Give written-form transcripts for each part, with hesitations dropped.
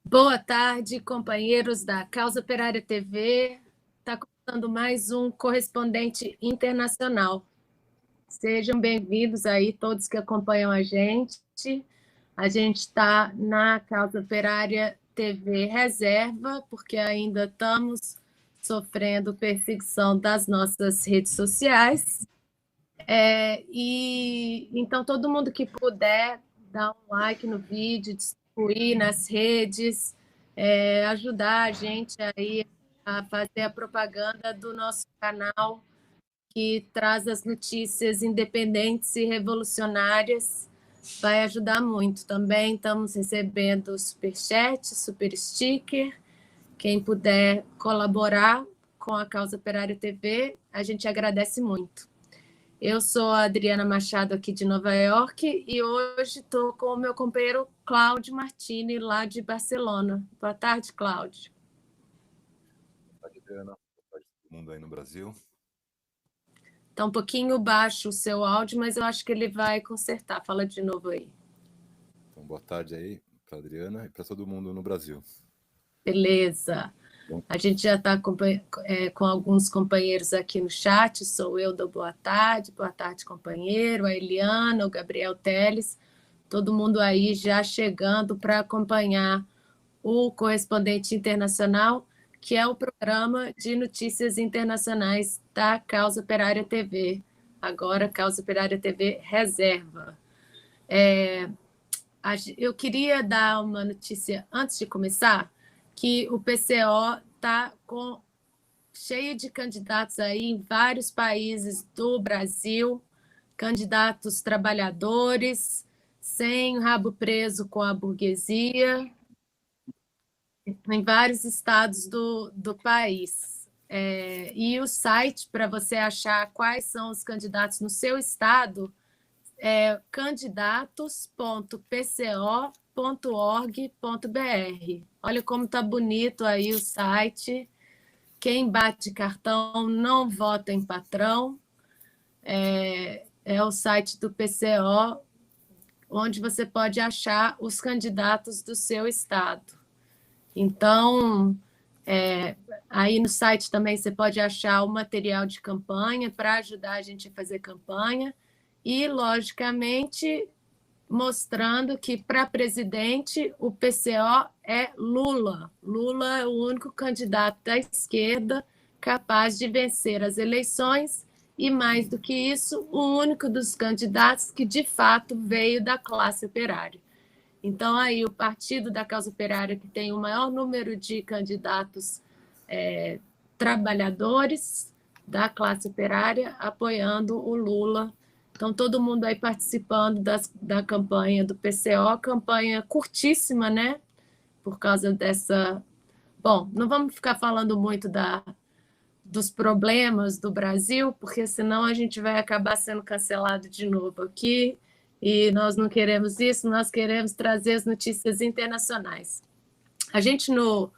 Boa tarde, companheiros da Causa Operária TV. Está começando mais um correspondente internacional. Sejam bem-vindos aí todos que acompanham a gente. A gente está na Causa Operária TV Reserva, porque ainda estamos sofrendo perseguição das nossas redes sociais. Então, todo mundo que puder, dar um like no vídeo, distribuir nas redes, ajudar a gente aí a fazer a propaganda do nosso canal, que traz as notícias independentes e revolucionárias, vai ajudar muito. Também estamos recebendo superchat, super sticker. Quem puder colaborar com a Causa Operária TV, a gente agradece muito. Eu sou a Adriana Machado, aqui de Nova York, e hoje estou com o meu companheiro Cláudio Martini, lá de Barcelona. Boa tarde, Cláudio. Boa tarde, Adriana. Boa tarde a todo mundo aí no Brasil. Está um pouquinho baixo o seu áudio, mas eu acho que ele vai consertar. Fala de novo aí. Então, boa tarde aí para a Adriana e para todo mundo no Brasil. Beleza. A gente já está com alguns companheiros aqui no chat. Sou eu do boa tarde, companheiro, a Eliana, o Gabriel Teles, todo mundo aí já chegando para acompanhar o Correspondente Internacional, que é o programa de notícias internacionais da Causa Operária TV, agora Causa Operária TV Reserva. Eu queria dar uma notícia antes de começar, que o PCO está cheio de candidatos aí em vários países do Brasil, candidatos trabalhadores, sem rabo preso com a burguesia, em vários estados do país. E o site para você achar quais são os candidatos no seu estado é candidatos.pco.org.br. Olha como está bonito aí o site. Quem bate cartão não vota em patrão. É o site do PCO, onde você pode achar os candidatos do seu estado. Então, aí no site também você pode achar o material de campanha para ajudar a gente a fazer campanha e, logicamente, mostrando que para presidente o PCO é Lula. Lula é o único candidato da esquerda capaz de vencer as eleições e, mais do que isso, o único dos candidatos que de fato veio da classe operária. Então, aí o Partido da Causa Operária, que tem o maior número de candidatos trabalhadores da classe operária, apoiando o Lula. Então, todo mundo aí participando da campanha do PCO, campanha curtíssima, né? Por causa dessa... Bom, não vamos ficar falando muito dos problemas do Brasil, porque senão a gente vai acabar sendo cancelado de novo aqui, e nós não queremos isso, nós queremos trazer as notícias internacionais. A gente, no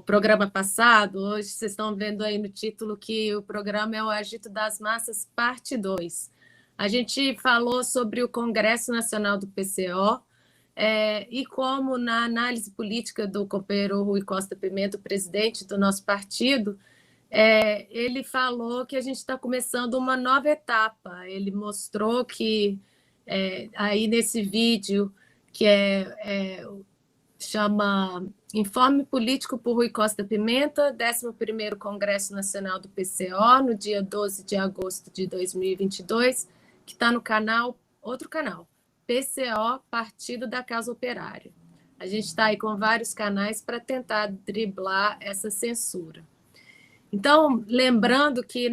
programa passado, hoje vocês estão vendo aí no título que o programa é o Agito das Massas, parte 2. A gente falou sobre o Congresso Nacional do PCO, e como na análise política do companheiro Rui Costa Pimenta, presidente do nosso partido, ele falou que a gente está começando uma nova etapa. Ele mostrou que, aí nesse vídeo, que chama Informe Político por Rui Costa Pimenta, 11º Congresso Nacional do PCO, no dia 12 de agosto de 2022, que está no canal, outro canal, PCO, Partido da Causa Operária. A gente está aí com vários canais para tentar driblar essa censura. Então, lembrando que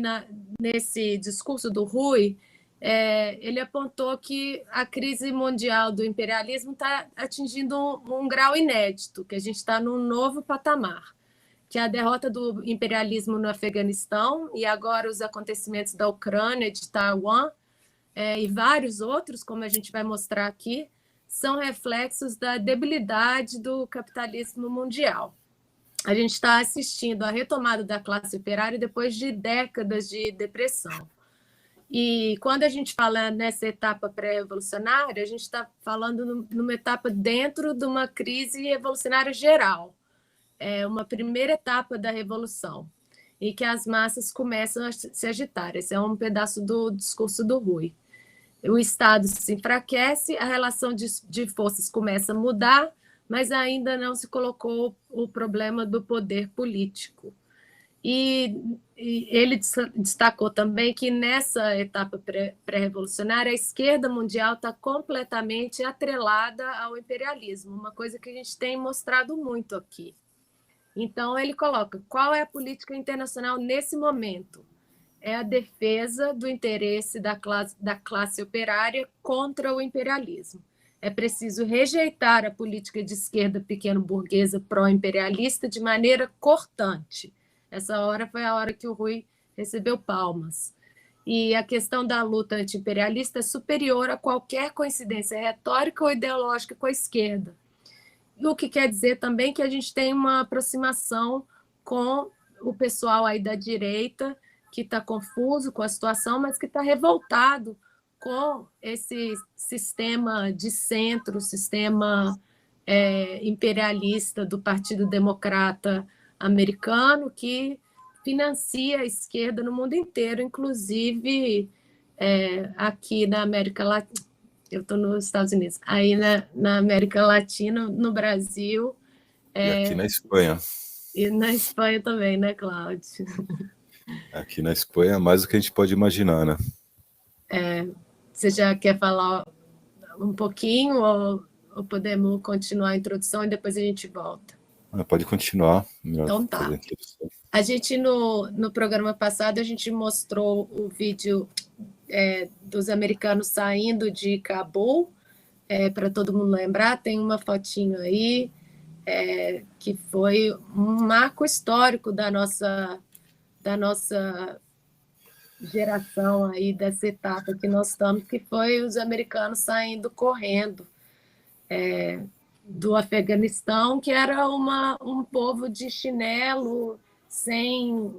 nesse discurso do Rui, ele apontou que a crise mundial do imperialismo está atingindo um grau inédito, que a gente está num novo patamar, que é a derrota do imperialismo no Afeganistão e agora os acontecimentos da Ucrânia, de Taiwan, e vários outros, como a gente vai mostrar aqui, são reflexos da debilidade do capitalismo mundial. A gente está assistindo à retomada da classe operária depois de décadas de depressão. E quando a gente fala nessa etapa pré-revolucionária, a gente está falando numa etapa dentro de uma crise revolucionária geral. É uma primeira etapa da revolução, e que as massas começam a se agitar. Esse é um pedaço do discurso do Rui. O Estado se enfraquece, a relação de forças começa a mudar, mas ainda não se colocou o problema do poder político. E ele destacou também que nessa etapa pré-revolucionária, a esquerda mundial está completamente atrelada ao imperialismo, uma coisa que a gente tem mostrado muito aqui. Então, ele coloca qual é a política internacional nesse momento. É a defesa do interesse da classe operária contra o imperialismo. É preciso rejeitar a política de esquerda pequeno-burguesa pró-imperialista de maneira cortante. Essa hora foi a hora que o Rui recebeu palmas. E a questão da luta anti-imperialista é superior a qualquer coincidência retórica ou ideológica com a esquerda. O que quer dizer também que a gente tem uma aproximação com o pessoal aí da direita, que está confuso com a situação, mas que está revoltado com esse sistema de centro, sistema imperialista do Partido Democrata americano, que financia a esquerda no mundo inteiro, inclusive aqui na América Latina. Eu estou nos Estados Unidos. Aí na América Latina, no Brasil. E aqui na Espanha. E na Espanha também, né, Cláudio? Aqui na Espanha, mais do que a gente pode imaginar, né? Você já quer falar um pouquinho ou podemos continuar a introdução e depois a gente volta? Pode continuar. Então tá. A gente, no programa passado, a gente mostrou o vídeo dos americanos saindo de Cabul, para todo mundo lembrar, tem uma fotinho aí, que foi um marco histórico da nossa geração aí, dessa etapa que nós estamos, que foi os americanos saindo correndo do Afeganistão, que era um povo de chinelo, sem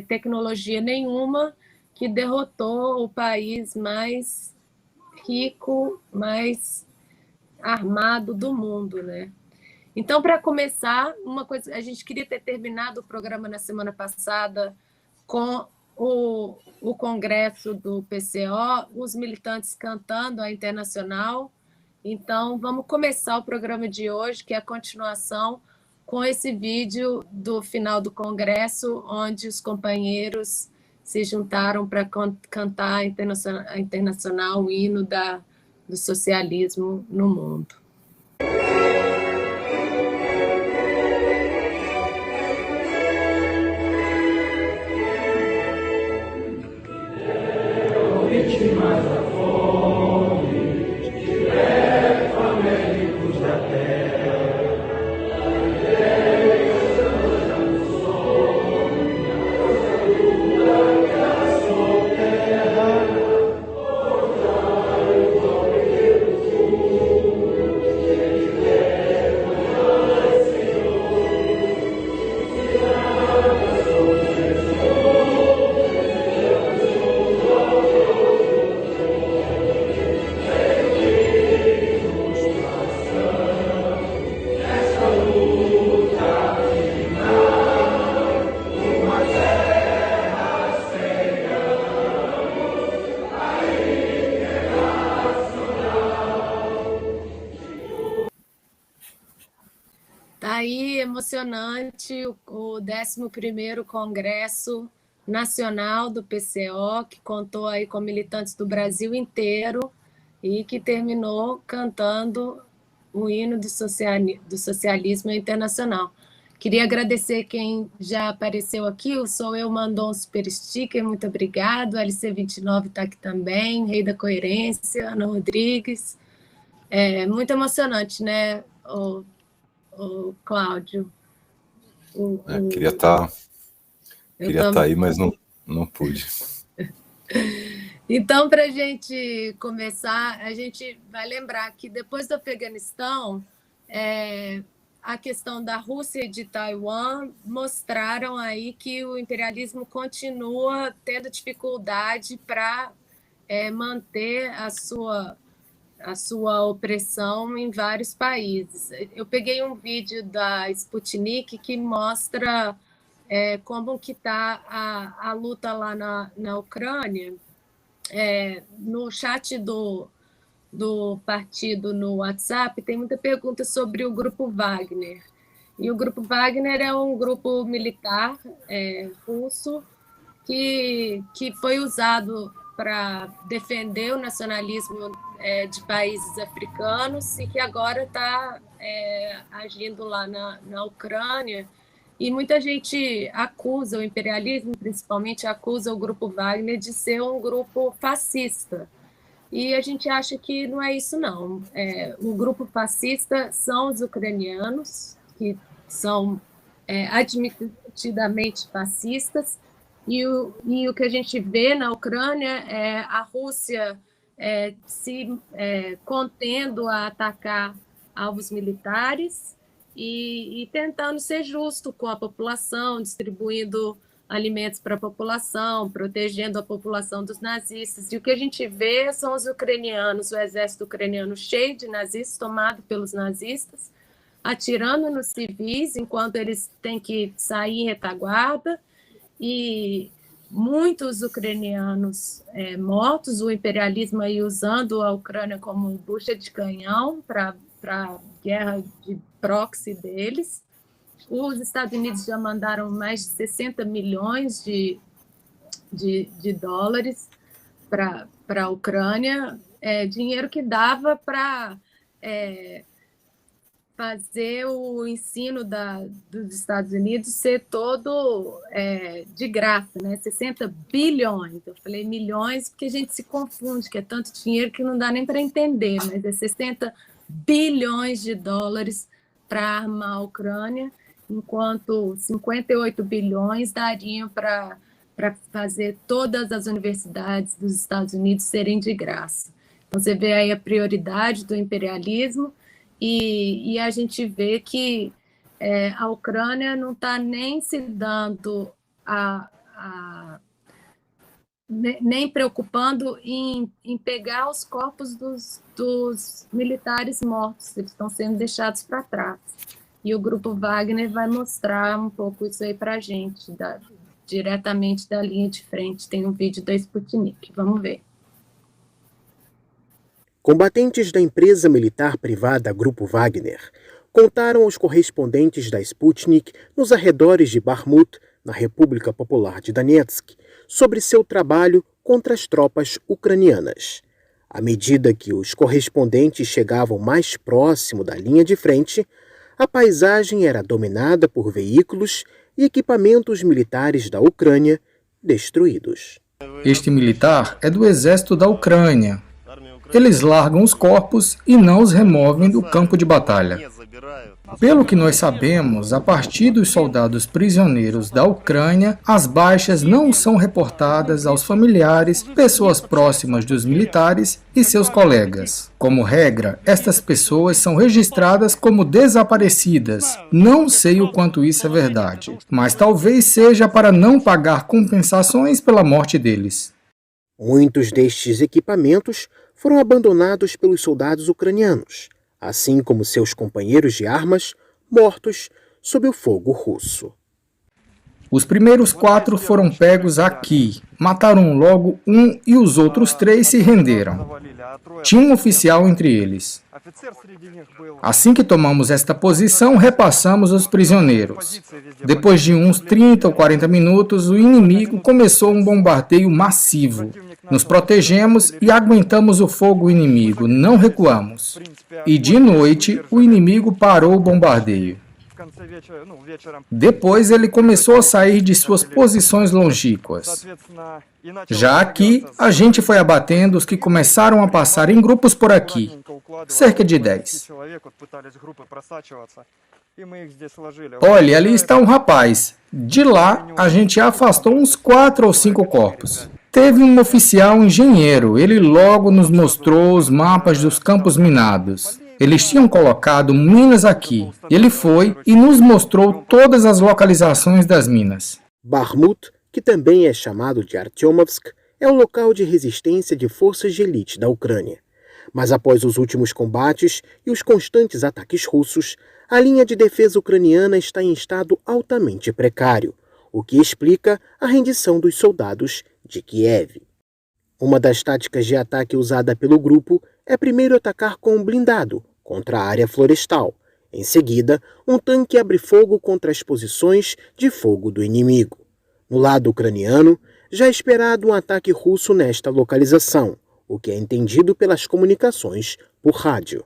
tecnologia nenhuma, que derrotou o país mais rico, mais armado do mundo, né? Então, para começar, uma coisa, a gente queria ter terminado o programa na semana passada com o congresso do PCO, os militantes cantando a Internacional. Então, vamos começar o programa de hoje, que é a continuação, com esse vídeo do final do congresso, onde os companheiros se juntaram para cantar a Internacional, o hino do socialismo no mundo. Vítimas da fome, tiver famélicos da terra, estamos no sonho, que a sua terra, cortar o golpe do sul, que tiver mais Senhor, tirada sobre Jesus. Aí, emocionante, o 11º Congresso Nacional do PCO, que contou aí com militantes do Brasil inteiro e que terminou cantando o hino do socialismo internacional. Queria agradecer quem já apareceu aqui, o Sou Eu mandou um super sticker, muito obrigado, LC29 está aqui também, Rei da Coerência, Ana Rodrigues. Muito emocionante, né, o Cláudio? Queria estar aí, mas não pude. Então, para a gente começar, a gente vai lembrar que depois do Afeganistão, a questão da Rússia e de Taiwan mostraram aí que o imperialismo continua tendo dificuldade para manter a sua opressão em vários países. Eu peguei um vídeo da Sputnik que mostra como que está a luta lá na Ucrânia. No chat do partido no WhatsApp tem muita pergunta sobre o Grupo Wagner. E o Grupo Wagner é um grupo militar russo que foi usado para defender o nacionalismo de países africanos e que agora está agindo lá na Ucrânia. E muita gente acusa o imperialismo, principalmente acusa o Grupo Wagner de ser um grupo fascista. E a gente acha que não é isso, não. O grupo fascista são os ucranianos, que são admitidamente fascistas, e o que a gente vê na Ucrânia é a Rússia se contendo a atacar alvos militares e tentando ser justo com a população, distribuindo alimentos para a população, protegendo a população dos nazistas. E o que a gente vê são os ucranianos, o exército ucraniano cheio de nazistas, tomado pelos nazistas, atirando nos civis enquanto eles têm que sair em retaguarda, e muitos ucranianos mortos, o imperialismo aí usando a Ucrânia como bucha de canhão para a guerra de proxy deles. Os Estados Unidos já mandaram mais de 60 milhões de dólares para a Ucrânia, dinheiro que dava para fazer o ensino dos Estados Unidos ser todo de graça, né? 60 bilhões. Eu falei milhões porque a gente se confunde, que é tanto dinheiro que não dá nem para entender, mas é 60 bilhões de dólares para armar a Ucrânia, enquanto 58 bilhões dariam para fazer todas as universidades dos Estados Unidos serem de graça. Então, você vê aí a prioridade do imperialismo, e a gente vê que a Ucrânia não está nem se dando nem preocupando em pegar os corpos dos militares mortos, eles estão sendo deixados para trás. E o Grupo Wagner vai mostrar um pouco isso aí para a gente, diretamente da linha de frente. Tem um vídeo da Sputnik, vamos ver. Combatentes da empresa militar privada Grupo Wagner contaram aos correspondentes da Sputnik nos arredores de Bakhmut, na República Popular de Donetsk, sobre seu trabalho contra as tropas ucranianas. À medida que os correspondentes chegavam mais próximo da linha de frente, a paisagem era dominada por veículos e equipamentos militares da Ucrânia destruídos. Este militar é do exército da Ucrânia. Eles largam os corpos e não os removem do campo de batalha. Pelo que nós sabemos, a partir dos soldados prisioneiros da Ucrânia, as baixas não são reportadas aos familiares, pessoas próximas dos militares e seus colegas. Como regra, estas pessoas são registradas como desaparecidas. Não sei o quanto isso é verdade, mas talvez seja para não pagar compensações pela morte deles. Muitos destes equipamentos foram abandonados pelos soldados ucranianos, assim como seus companheiros de armas, mortos sob o fogo russo. Os primeiros 4 foram pegos aqui, mataram logo um e os outros 3 se renderam. Tinha um oficial entre eles. Assim que tomamos esta posição, repassamos os prisioneiros. Depois de uns 30 ou 40 minutos, o inimigo começou um bombardeio massivo. Nos protegemos e aguentamos o fogo inimigo, não recuamos. E de noite, o inimigo parou o bombardeio. Depois ele começou a sair de suas posições longínquas. Já aqui, a gente foi abatendo os que começaram a passar em grupos por aqui, cerca de 10. Olha, ali está um rapaz. De lá, a gente afastou uns 4 ou 5 corpos. Teve um oficial engenheiro, ele logo nos mostrou os mapas dos campos minados. Eles tinham colocado minas aqui. Ele foi e nos mostrou todas as localizações das minas. Bakhmut, que também é chamado de Artyomovsk, é o local de resistência de forças de elite da Ucrânia. Mas após os últimos combates e os constantes ataques russos, a linha de defesa ucraniana está em estado altamente precário, o que explica a rendição dos soldados de Kiev. Uma das táticas de ataque usada pelo grupo é primeiro atacar com um blindado contra a área florestal. Em seguida, um tanque abre fogo contra as posições de fogo do inimigo. No lado ucraniano, já é esperado um ataque russo nesta localização, o que é entendido pelas comunicações por rádio.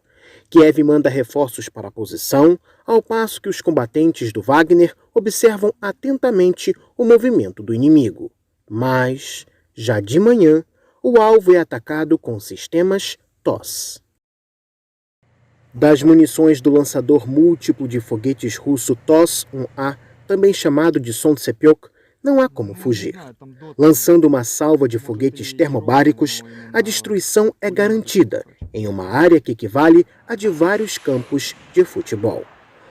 Kiev manda reforços para a posição, ao passo que os combatentes do Wagner observam atentamente o movimento do inimigo. Mas, já de manhã, o alvo é atacado com sistemas TOS. Das munições do lançador múltiplo de foguetes russo TOS-1A, também chamado de Sontsepyok, não há como fugir. Lançando uma salva de foguetes termobáricos, a destruição é garantida, em uma área que equivale a de vários campos de futebol.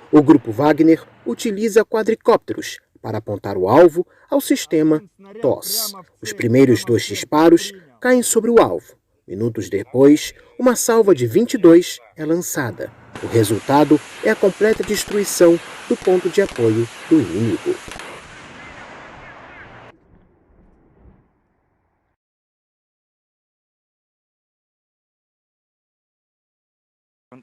O grupo Wagner utiliza quadricópteros para apontar o alvo ao sistema TOS. Os primeiros 2 disparos caem sobre o alvo. Minutos depois, uma salva de 22 é lançada. O resultado é a completa destruição do ponto de apoio do inimigo.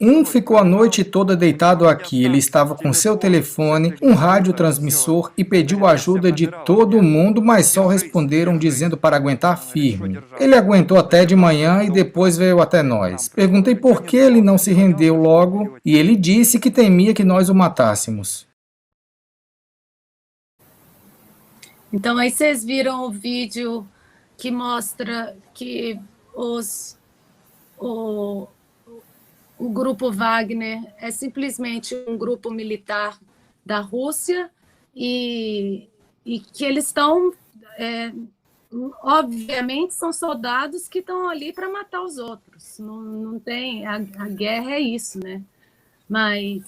Um ficou a noite toda deitado aqui. Ele estava com seu telefone, um radiotransmissor e pediu ajuda de todo mundo, mas só responderam dizendo para aguentar firme. Ele aguentou até de manhã e depois veio até nós. Perguntei por que ele não se rendeu logo e ele disse que temia que nós o matássemos. Então aí vocês viram o vídeo que mostra que o grupo Wagner é simplesmente um grupo militar da Rússia e que eles estão, obviamente, são soldados que estão ali para matar os outros. Não tem, a guerra é isso, né? Mas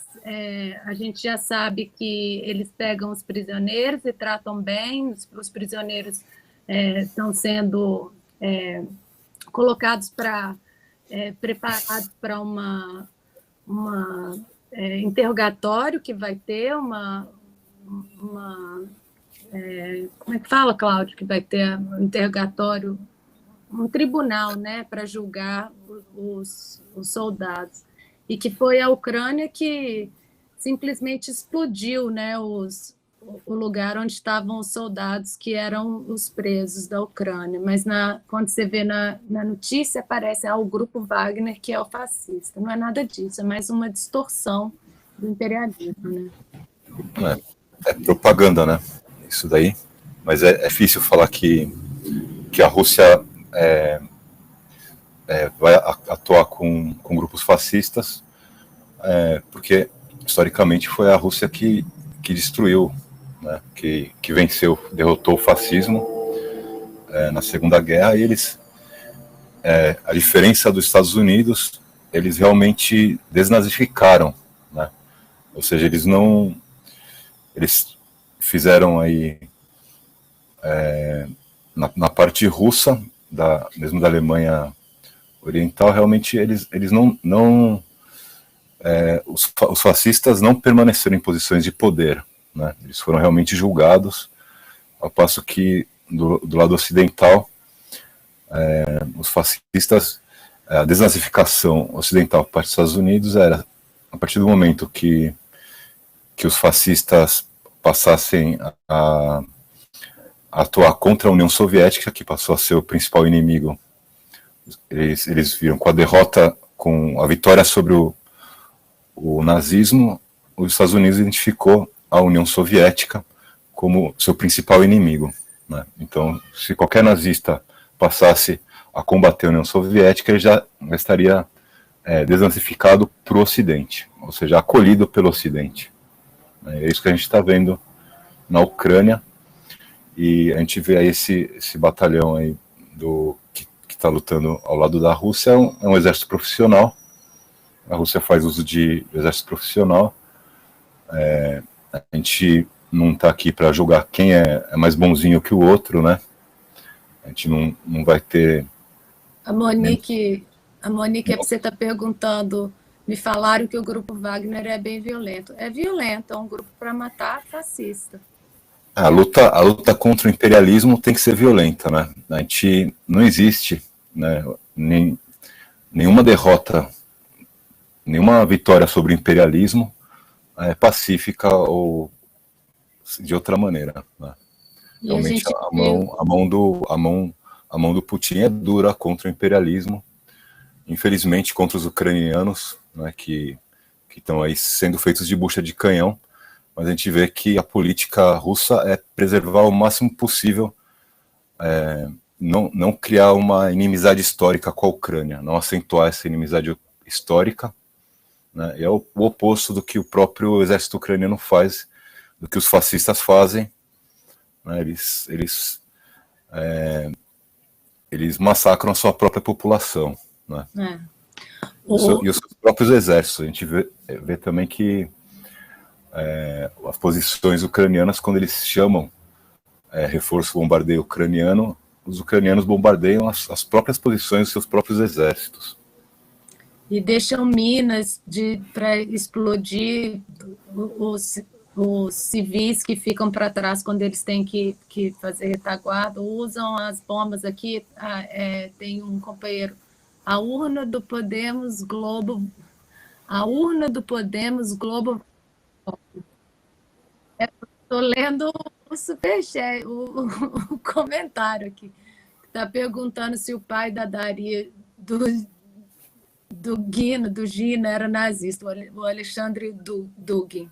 a gente já sabe que eles pegam os prisioneiros e tratam bem, os prisioneiros estão sendo colocados preparados para uma interrogatório que vai ter como é que fala, Cláudio, que vai ter um interrogatório, um tribunal, né, para julgar os soldados, e que foi a Ucrânia que simplesmente explodiu, né, o lugar onde estavam os soldados que eram os presos da Ucrânia. Mas quando você vê na notícia, aparece o grupo Wagner, que é o fascista. Não é nada disso, é mais uma distorção do imperialismo, né? É propaganda, né? Isso daí. Mas é difícil falar que a Rússia vai atuar com grupos fascistas, porque, historicamente, foi a Rússia que destruiu, né, que venceu, derrotou o fascismo na Segunda Guerra, e eles, a diferença dos Estados Unidos, eles realmente desnazificaram, né? Ou seja, eles fizeram aí, na parte russa, mesmo da Alemanha Oriental, realmente eles não os fascistas não permaneceram em posições de poder, né? Eles foram realmente julgados, ao passo que do lado ocidental, os fascistas, a desnazificação ocidental por parte dos Estados Unidos era, a partir do momento que os fascistas passassem a atuar contra a União Soviética, que passou a ser o principal inimigo, eles viram com a derrota, com a vitória sobre o nazismo, os Estados Unidos identificou a União Soviética como seu principal inimigo, né? Então, se qualquer nazista passasse a combater a União Soviética, ele já estaria desnazificado para o Ocidente, ou seja, acolhido pelo Ocidente. É isso que a gente está vendo na Ucrânia, e a gente vê aí esse batalhão aí que está lutando ao lado da Rússia, é um exército profissional. A Rússia faz uso de exército profissional. A gente não está aqui para julgar quem é mais bonzinho que o outro, né? A gente não vai ter... A Monique, você está perguntando, me falaram que o Grupo Wagner é bem violento. É violento, é um grupo para matar fascista. A luta contra o imperialismo tem que ser violenta, né? A gente não existe, né, nenhuma derrota, nenhuma vitória sobre o imperialismo é pacífica ou de outra maneira, né? Realmente a mão do Putin é dura contra o imperialismo, infelizmente contra os ucranianos, né, que estão aí sendo feitos de bucha de canhão. Mas a gente vê que a política russa é preservar o máximo possível, não criar uma inimizade histórica com a Ucrânia, não acentuar essa inimizade histórica, né? É o oposto do que o próprio exército ucraniano faz, do que os fascistas fazem, né? Eles massacram a sua própria população, né? E os seus próprios exércitos. A gente vê também que as posições ucranianas, quando eles chamam reforço bombardeio ucraniano, os ucranianos bombardeiam as próprias posições dos seus próprios exércitos. E deixam minas para explodir os civis que ficam para trás quando eles têm que fazer retaguarda, usam as bombas aqui. Tem um companheiro, a urna do Podemos Globo. Estou lendo o superchat, o comentário aqui. Está perguntando se o pai da Daria, do Gina, era nazista, o Alexandre Dugin.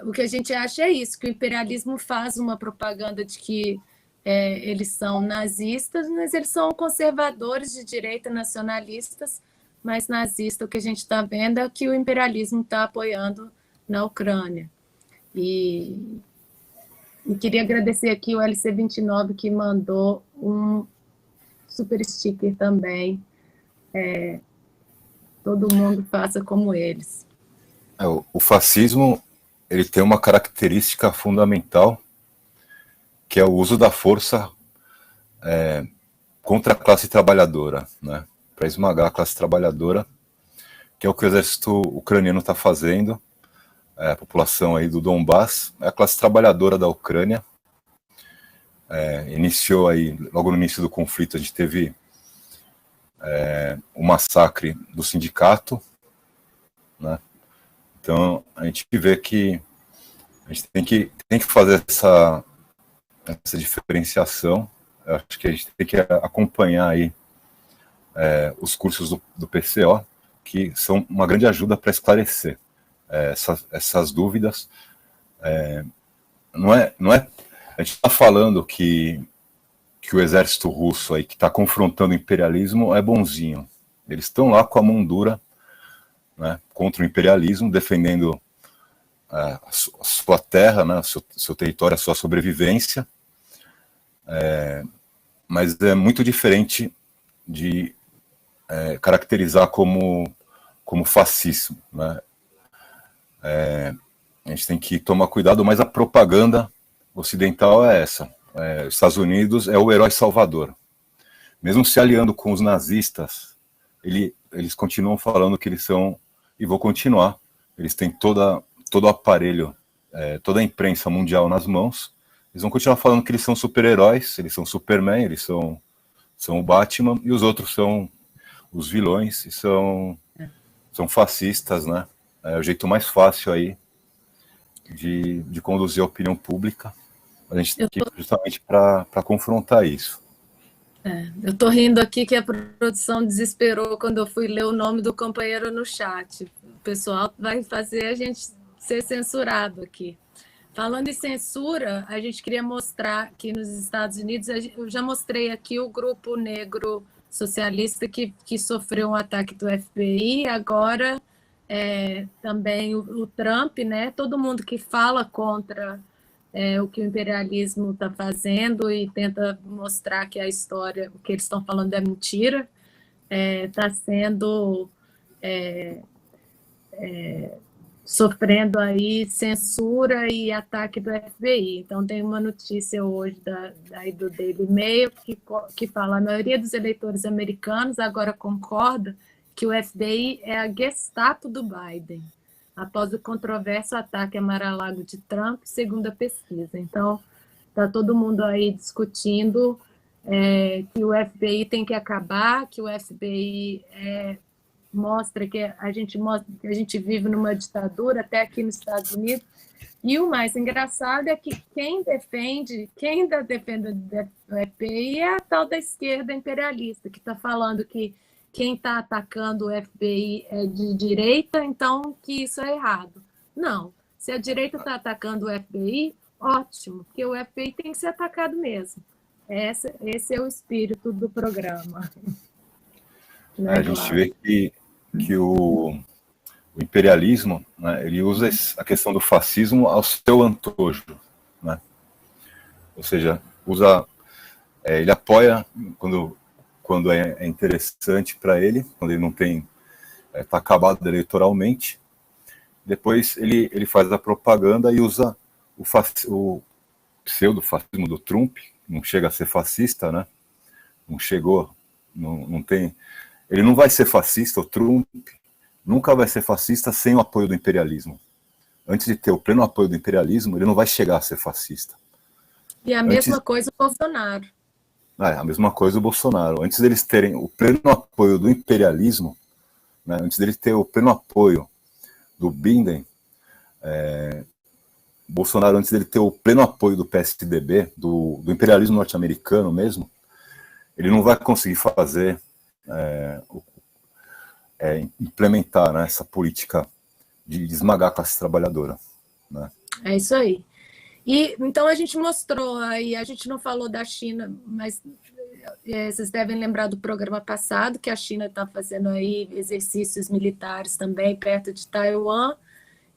O que a gente acha é isso, que o imperialismo faz uma propaganda de que eles são nazistas, mas eles são conservadores de direita, nacionalistas, mas nazista, o que a gente está vendo é que o imperialismo está apoiando na Ucrânia. E queria agradecer aqui o LC29, que mandou um super sticker também. Todo mundo faça como eles. O fascismo, ele tem uma característica fundamental, que é o uso da força contra a classe trabalhadora, né? Para esmagar a classe trabalhadora, que é o que o exército ucraniano está fazendo. A população aí do Donbass é a classe trabalhadora da Ucrânia. Iniciou aí, logo no início do conflito, a gente teve o massacre do sindicato, né? Então a gente vê que a gente tem que fazer essa diferenciação. Eu acho que a gente tem que acompanhar aí os cursos do PCO, que são uma grande ajuda para esclarecer essas dúvidas. Não é, a gente está falando que o exército russo aí, que está confrontando o imperialismo, é bonzinho. Eles estão lá com a mão dura, né, contra o imperialismo, defendendo a sua terra, né, seu território, a sua sobrevivência. Mas é muito diferente de caracterizar como fascismo, né? A gente tem que tomar cuidado, mas a propaganda ocidental é essa. Os Estados Unidos é o herói salvador. Mesmo se aliando com os nazistas, eles continuam falando que eles são, e vão continuar, eles têm todo o aparelho, toda a imprensa mundial nas mãos, eles vão continuar falando que eles são super-heróis, eles são Superman, eles são o Batman, e os outros são os vilões, e são fascistas, né? É o jeito mais fácil aí de conduzir a opinião pública. A gente tem que justamente para confrontar isso. Eu estou rindo aqui que a produção desesperou quando eu fui ler o nome do companheiro no chat. O pessoal vai fazer a gente ser censurado aqui. Falando em censura, a gente queria mostrar que nos Estados Unidos, eu já mostrei aqui o grupo negro socialista que sofreu um ataque do FBI, agora também o Trump, né? Todo mundo que fala contra o que o imperialismo está fazendo e tenta mostrar que a história, o que eles estão falando é mentira, está sendo sofrendo aí censura e ataque do FBI. Então, tem uma notícia hoje daí do Daily Mail que fala: a maioria dos eleitores americanos agora concorda que o FBI é a Gestapo do Biden, após o controverso ataque a Mar-a-Lago de Trump, segundo a pesquisa. Então, está todo mundo aí discutindo que o FBI tem que acabar, que o FBI mostra que a gente vive numa ditadura, até aqui nos Estados Unidos. E o mais engraçado é que quem ainda defende o FBI é a tal da esquerda imperialista, que está falando que quem está atacando o FBI é de direita, então que isso é errado. Não, se a direita está atacando o FBI, ótimo, porque o FBI tem que ser atacado mesmo. Esse é o espírito do programa. A gente vê que o imperialismo, né, ele usa a questão do fascismo ao seu antojo, né? Ou seja, ele apoia quando é interessante para ele, quando ele não está acabado eleitoralmente. Depois ele faz a propaganda e usa o pseudo-fascismo do Trump. Não chega a ser fascista, né? Não chegou, não tem. Ele não vai ser fascista, o Trump nunca vai ser fascista sem o apoio do imperialismo. Antes de ter o pleno apoio do imperialismo, ele não vai chegar a ser fascista. E a mesma coisa o Bolsonaro. A mesma coisa o Bolsonaro. Antes deles terem o pleno apoio do imperialismo, né, antes deles ter o pleno apoio do Biden, Bolsonaro, antes dele ter o pleno apoio do PSDB, do imperialismo norte-americano mesmo, ele não vai conseguir fazer, implementar, né, essa política de esmagar a classe trabalhadora, né? É isso aí. E então a gente mostrou aí, a gente não falou da China, mas vocês devem lembrar do programa passado, que a China está fazendo aí exercícios militares também perto de Taiwan.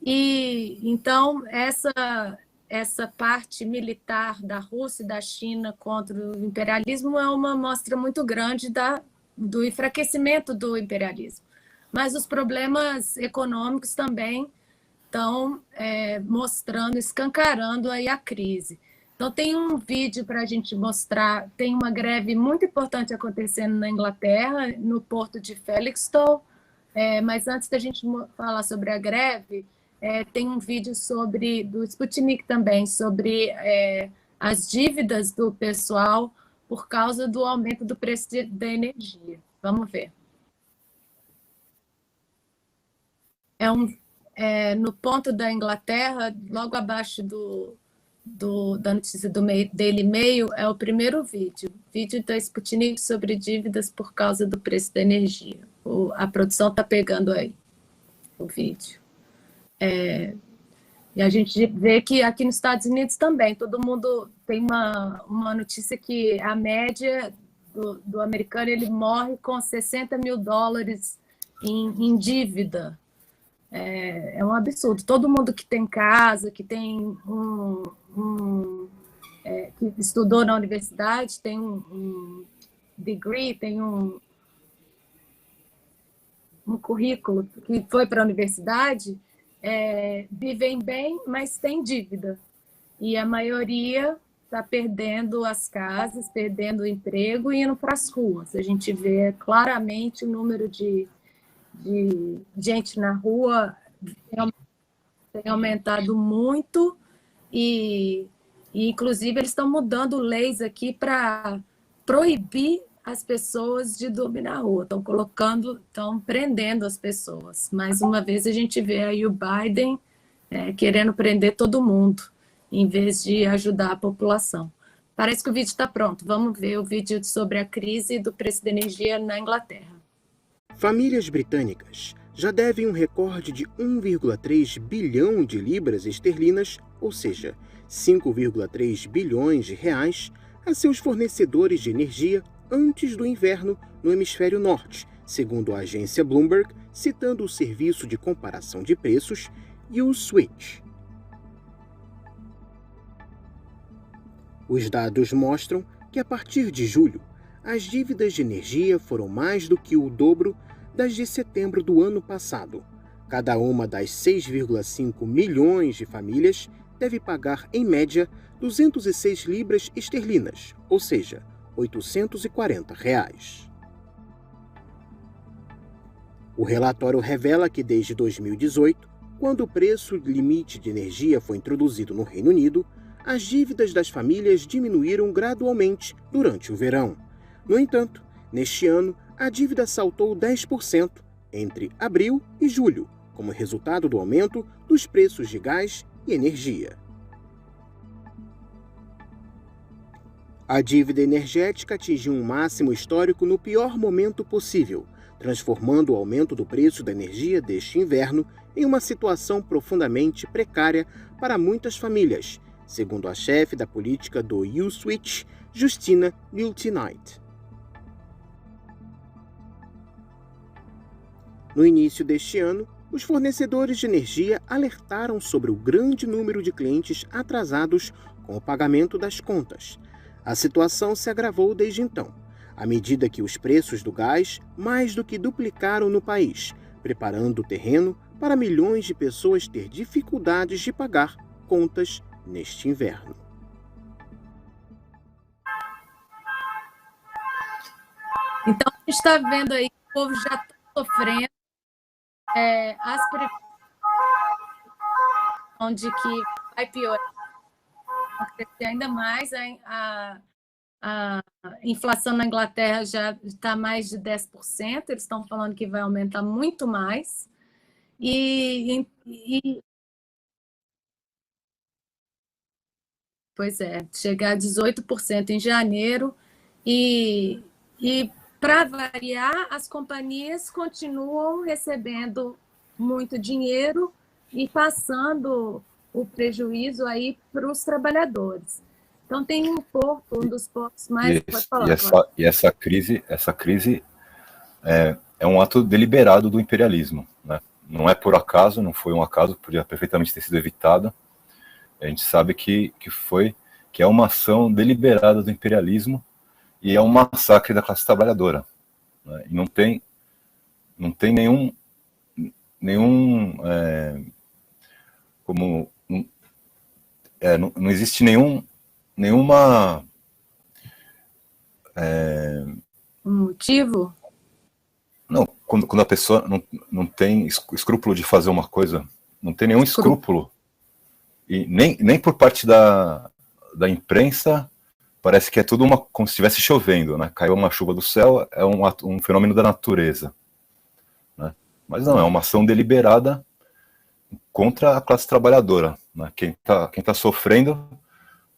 E então essa parte militar da Rússia e da China contra o imperialismo é uma mostra muito grande do enfraquecimento do imperialismo. Mas os problemas econômicos também estão mostrando, escancarando aí a crise. Então tem um vídeo para a gente mostrar, tem uma greve muito importante acontecendo na Inglaterra, no porto de Felixstowe, mas antes da gente falar sobre a greve, tem um vídeo do Sputnik também, sobre as dívidas do pessoal por causa do aumento do preço da energia. Vamos ver. No ponto da Inglaterra, logo abaixo da notícia do Daily Mail, é o primeiro vídeo da Sputnik sobre dívidas por causa do preço da energia. A produção está pegando aí o vídeo. E a gente vê que aqui nos Estados Unidos também, todo mundo tem uma notícia que a média do americano, ele morre com $60 mil em dívida. É um absurdo. Todo mundo que tem casa, que tem que estudou na universidade, tem um degree, tem um currículo que foi para a universidade, vivem bem, mas tem dívida. E a maioria está perdendo as casas, perdendo o emprego e indo para as ruas. A gente vê claramente o número de gente na rua tem aumentado muito e inclusive eles estão mudando leis aqui para proibir as pessoas de dormir na rua, estão prendendo as pessoas. Mais uma vez a gente vê aí o Biden querendo prender todo mundo, em vez de ajudar a população. Parece que o vídeo está pronto. Vamos ver o vídeo sobre a crise do preço da energia na Inglaterra. Famílias britânicas já devem um recorde de 1,3 bilhão de libras esterlinas, ou seja, 5,3 bilhões de reais, a seus fornecedores de energia antes do inverno no hemisfério norte, segundo a agência Bloomberg, citando o serviço de comparação de preços Uswitch. Os dados mostram que a partir de julho, as dívidas de energia foram mais do que o dobro das de setembro do ano passado, Cada uma das 6,5 milhões de famílias deve pagar, em média, 206 libras esterlinas, ou seja, R$ 840. O relatório revela que desde 2018, quando o preço limite de energia foi introduzido no Reino Unido, as dívidas das famílias diminuíram gradualmente durante o verão. No entanto, neste ano, a dívida saltou 10% entre abril e julho, como resultado do aumento dos preços de gás e energia. A dívida energética atingiu um máximo histórico no pior momento possível, transformando o aumento do preço da energia deste inverno em uma situação profundamente precária para muitas famílias, segundo a chefe da política do U-Switch, Justina Nilty-Knight. No início deste ano, os fornecedores de energia alertaram sobre o grande número de clientes atrasados com o pagamento das contas. A situação se agravou desde então, à medida que os preços do gás mais do que duplicaram no país, preparando o terreno para milhões de pessoas ter dificuldades de pagar contas neste inverno. Então, a gente está vendo aí que o povo já está sofrendo as previsões de que vai piorar, vai crescer ainda mais. A inflação na Inglaterra já está mais de 10%, eles estão falando que vai aumentar muito mais. Pois é, chegar a 18% em janeiro. E para variar, as companhias continuam recebendo muito dinheiro e passando o prejuízo aí para os trabalhadores. Então tem um dos portos mais... Pode falar, e essa crise é um ato deliberado do imperialismo, né? Não é por acaso, não foi um acaso, podia perfeitamente ter sido evitado. A gente sabe que é uma ação deliberada do imperialismo e é um massacre da classe trabalhadora, né? E não tem não existe nenhuma motivo? Não, quando a pessoa não tem escrúpulo de fazer uma coisa, não tem nenhum escrúpulo, e nem por parte da imprensa, parece que é tudo como se estivesse chovendo, né? Caiu uma chuva do céu, é um fenômeno da natureza, né? Mas não, é uma ação deliberada contra a classe trabalhadora, né? Quem tá sofrendo,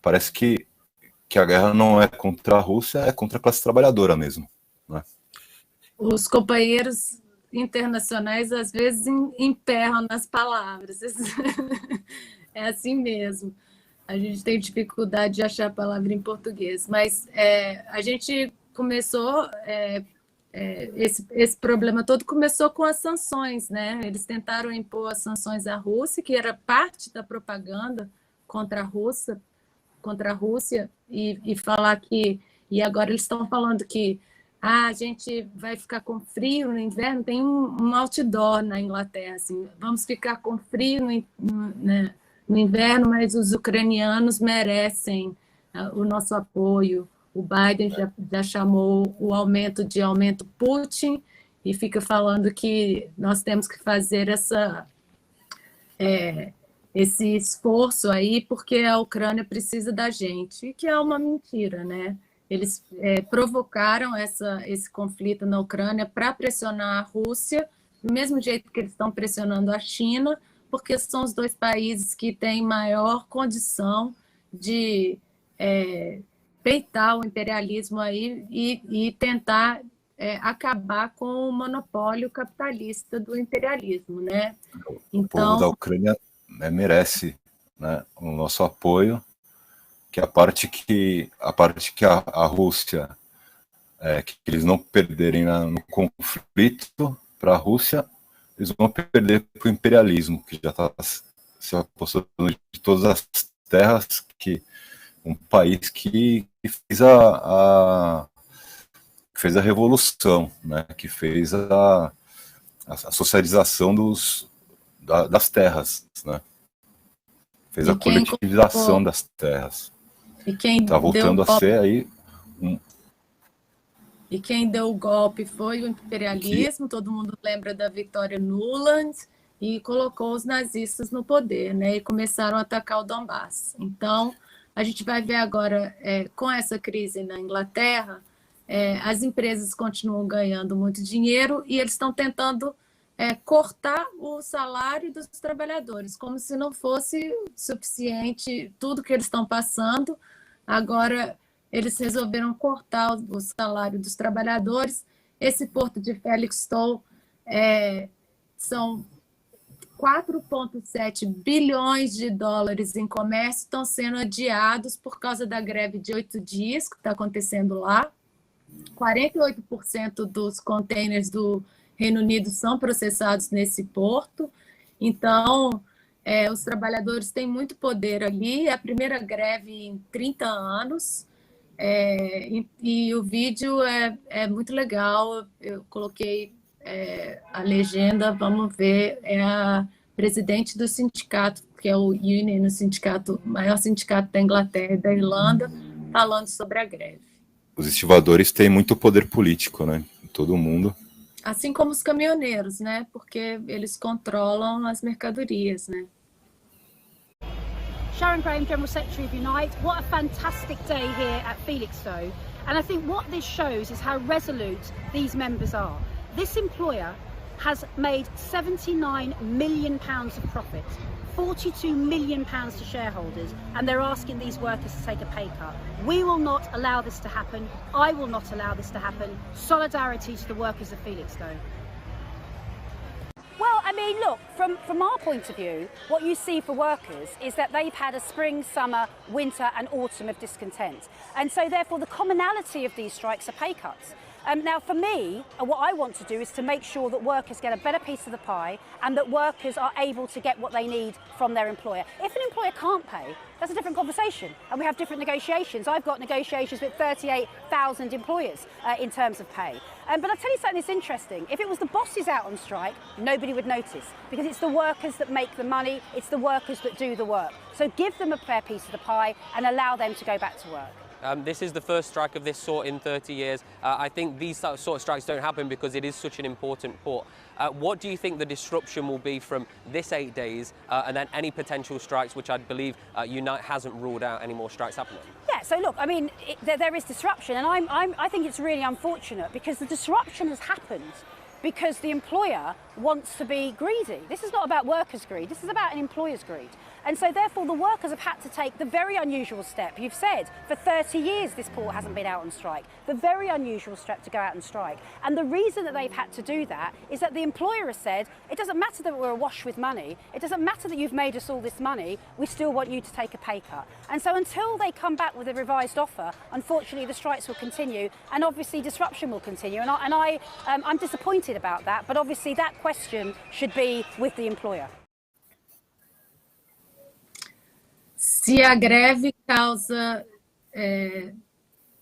parece que a guerra não é contra a Rússia, é contra a classe trabalhadora mesmo, né? Os companheiros internacionais às vezes emperram nas palavras. É assim mesmo. A gente tem dificuldade de achar a palavra em português, mas a gente começou... esse problema todo começou com as sanções, né? Eles tentaram impor as sanções à Rússia, que era parte da propaganda contra a Rússia, e falar que... E agora eles estão falando que a gente vai ficar com frio no inverno. Tem um outdoor na Inglaterra, assim, vamos ficar com frio no inverno, mas os ucranianos merecem o nosso apoio. O Biden já chamou o aumento Putin e fica falando que nós temos que fazer esse esforço aí porque a Ucrânia precisa da gente, que é uma mentira, né? Eles provocaram esse conflito na Ucrânia para pressionar a Rússia, do mesmo jeito que eles estão pressionando a China, porque são os dois países que têm maior condição de peitar o imperialismo aí e tentar acabar com o monopólio capitalista do imperialismo, né? O povo da Ucrânia merece, né, o nosso apoio, que a parte que a Rússia, que eles não perderem no conflito para a Rússia, eles vão perder para o imperialismo, que já está se apossando de todas as terras, que um país que fez a revolução, né, que fez a socialização das terras, né? Fez E a coletivização das terras. E quem Está voltando a ser aí... E quem deu o golpe foi o imperialismo, todo mundo lembra da Victoria Nuland, e colocou os nazistas no poder, né? E começaram a atacar o Donbass. Então, a gente vai ver agora, com essa crise na Inglaterra, as empresas continuam ganhando muito dinheiro e eles estão tentando cortar o salário dos trabalhadores, como se não fosse suficiente tudo que eles estão passando. Agora, eles resolveram cortar o salário dos trabalhadores. Esse porto de Felixstowe são 4,7 bilhões de dólares em comércio estão sendo adiados por causa da greve de 8 dias que está acontecendo lá. 48% dos containers do Reino Unido são processados nesse porto. Então, os trabalhadores têm muito poder ali. É a primeira greve em 30 anos. E o vídeo é muito legal. Eu coloquei a legenda, vamos ver, é a presidente do sindicato, que é o Union, o maior sindicato da Inglaterra e da Irlanda, falando sobre a greve. Os estivadores têm muito poder político, né? Em todo mundo. Assim como os caminhoneiros, né? Porque eles controlam as mercadorias, né? Sharon Graham, General Secretary of Unite. What a fantastic day here at Felixstowe. And I think what this shows is how resolute these members are. This employer has made £79 million of profit, £42 million to shareholders, and they're asking these workers to take a pay cut. We will not allow this to happen. I will not allow this to happen. Solidarity to the workers of Felixstowe. Well, I mean, look, from our point of view, what you see for workers is that they've had a spring, summer, winter and autumn of discontent. And so, therefore, the commonality of these strikes are pay cuts. Now, for me, what I want to do is to make sure that workers get a better piece of the pie and that workers are able to get what they need from their employer. If an employer can't pay, that's a different conversation, and we have different negotiations. I've got negotiations with 38,000 employers in terms of pay. But I'll tell you something that's interesting. If it was the bosses out on strike, nobody would notice, because it's the workers that make the money, it's the workers that do the work. So give them a fair piece of the pie and allow them to go back to work. This is the first strike of this sort in 30 years. I think these sort of strikes don't happen because it is such an important port. What do you think the disruption will be from this 8 days and then any potential strikes, which I believe Unite hasn't ruled out any more strikes happening? Yeah, so look, I mean, there is disruption, and I think it's really unfortunate because the disruption has happened because the employer wants to be greedy. This is not about workers' greed, this is about an employer's greed. And so therefore the workers have had to take the very unusual step. You've said for 30 years this port hasn't been out on strike. The very unusual step to go out and strike. And the reason that they've had to do that is that the employer has said, it doesn't matter that we're awash with money, it doesn't matter that you've made us all this money, we still want you to take a pay cut. And so until they come back with a revised offer, unfortunately the strikes will continue and obviously disruption will continue. And I'm disappointed about that, but obviously that question should be with the employer. Se a greve causa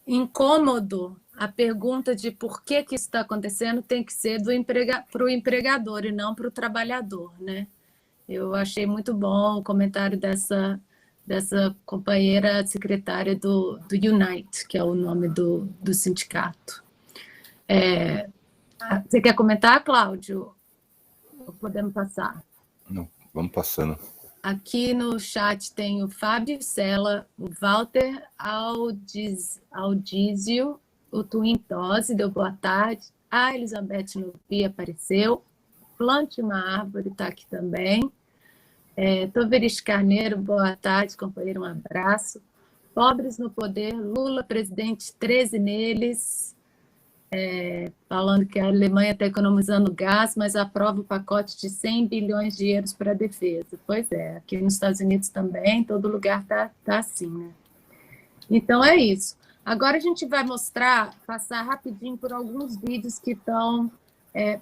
incômodo, a pergunta de por que isso está acontecendo tem que ser para o empregador e não para o trabalhador, né? Eu achei muito bom o comentário dessa companheira secretária do Unite, que é o nome do sindicato. Você quer comentar, Cláudio? Ou podemos passar? Não, vamos passando. Aqui no chat tem o Fábio Sela, o Walter Aldizio, o Twin Tosse, deu boa tarde. A Elizabeth Nupi apareceu. Plante uma árvore, está aqui também. Toveris Carneiro, boa tarde, companheiro, um abraço. Pobres no poder, Lula, presidente, 13 neles. Falando que a Alemanha está economizando gás, mas aprova o pacote de 100 bilhões de euros para a defesa. Pois é, aqui nos Estados Unidos também, todo lugar está assim, né? Então é isso. Agora a gente vai passar rapidinho por alguns vídeos que estão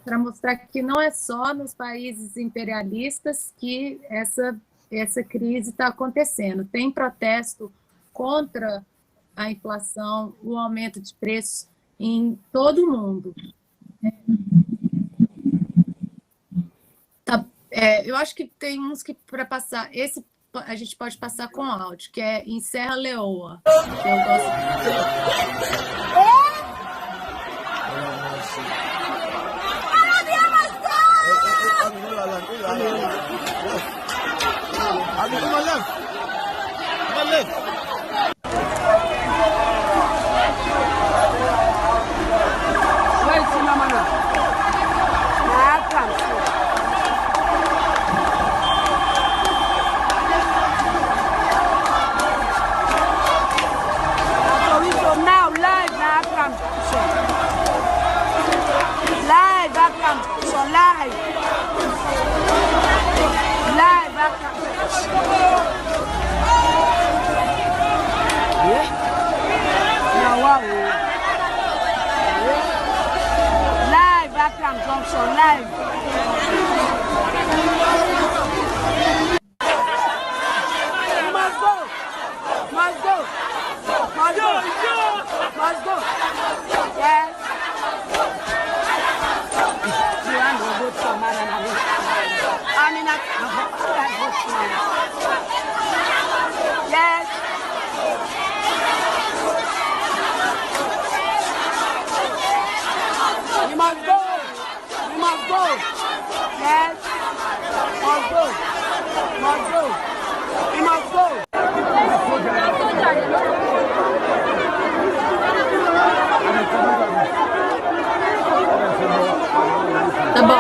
para mostrar que não é só nos países imperialistas que essa crise está acontecendo. Tem protesto contra a inflação, o aumento de preços em todo o mundo. Eu acho que tem uns que para passar. Esse a gente pode passar com áudio, que é em Serra Leoa. Que eu gosto Tá bom.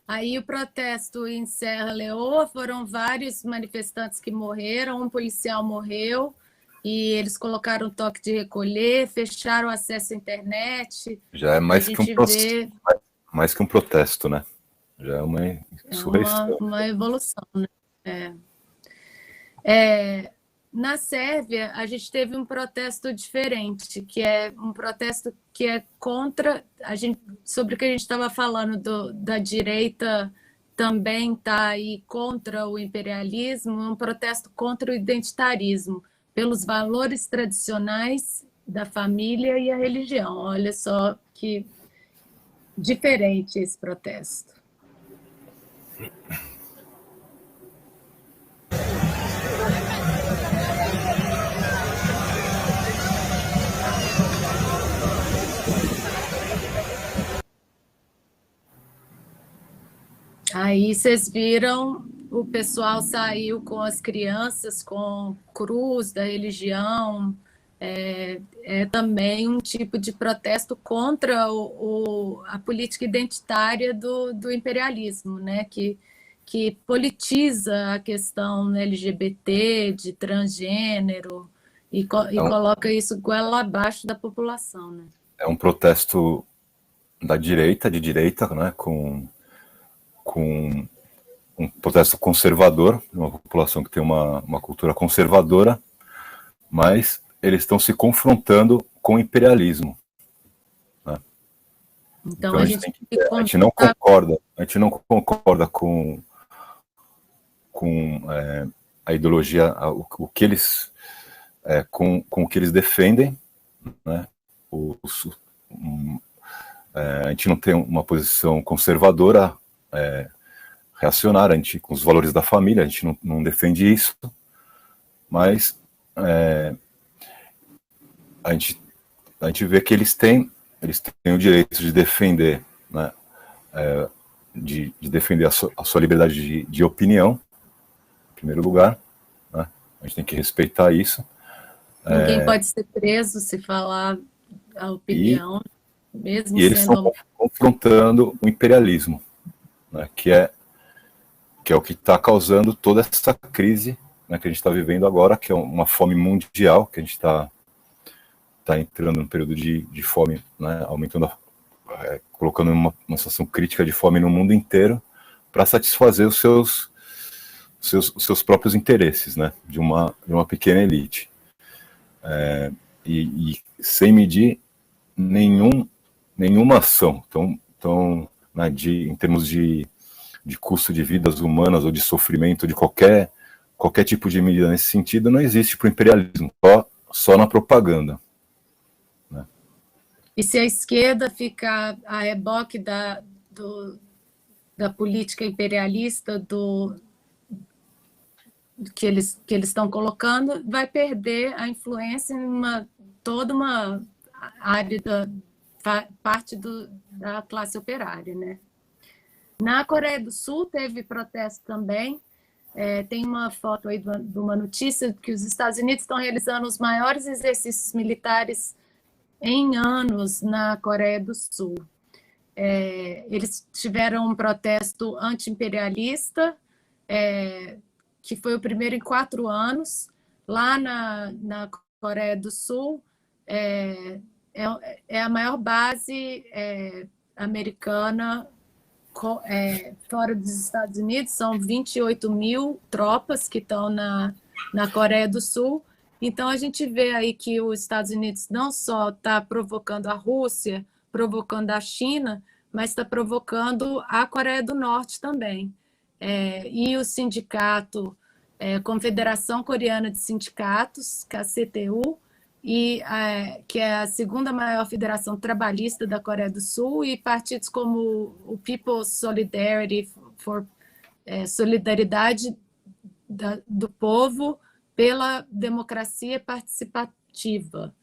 Aí o protesto em Serra Leoa foram vários manifestantes que morreram, um policial morreu, e eles colacaram toque de recolher, fecharam o acesso à internet. Já é mais que um protesto, né? Já é uma insurreição. Uma evolução, né? Na Sérvia, a gente teve um protesto diferente, que é um protesto que é contra sobre o que a gente estava falando da direita também está aí contra o imperialismo, um protesto contra o identitarismo, pelos valores tradicionais da família e a religião. Olha só que diferente esse protesto. Aí vocês viram, o pessoal saiu com as crianças, com cruz da religião, é também um tipo de protesto contra a política identitária do imperialismo, né? Que politiza a questão LGBT, de transgênero, e coloca isso goela abaixo da população, né? É um protesto de direita, né? Com um protesto conservador, uma população que tem uma cultura conservadora, mas eles estão se confrontando com o imperialismo. Né? Então a gente não concorda com a ideologia, o que eles com o que eles defendem, né? A gente não tem uma posição conservadora, reacionária, a gente, com os valores da família, a gente não defende isso, mas a gente vê que eles têm o direito de defender, né, de defender a sua liberdade de opinião, em primeiro lugar, né, a gente tem que respeitar isso. Ninguém pode ser preso se falar a opinião, mesmo e eles estão confrontando o imperialismo, né, que é o que está causando toda essa crise, né, que a gente está vivendo agora, que é uma fome mundial, que a gente está entrando num período de fome, né, aumentando, colocando uma situação crítica de fome no mundo inteiro, para satisfazer os seus próprios interesses, né, de uma pequena elite. E sem medir nenhuma ação, né, em termos de custo de vidas humanas ou de sofrimento, de qualquer tipo de medida nesse sentido, não existe para o imperialismo, só na propaganda. Né? E se a esquerda ficar a reboque da política imperialista que eles estão colocando, vai perder a influência em toda uma área parte da classe operária, né? Na Coreia do Sul teve protesto também. Tem uma foto aí de uma notícia que os Estados Unidos estão realizando os maiores exercícios militares em anos na Coreia do Sul. Eles tiveram um protesto anti-imperialista, que foi o primeiro em 4 anos, lá na Coreia do Sul. É a maior base americana fora dos Estados Unidos, são 28 mil tropas que estão na Coreia do Sul. Então, a gente vê aí que os Estados Unidos não só está provocando a Rússia, provocando a China, mas está provocando a Coreia do Norte também. E o sindicato, Confederação Coreana de Sindicatos, KCTU, que é a segunda maior federação trabalhista da Coreia do Sul, e partidos como o People's Solidarity Solidariedade do Povo pela Democracia Participativa,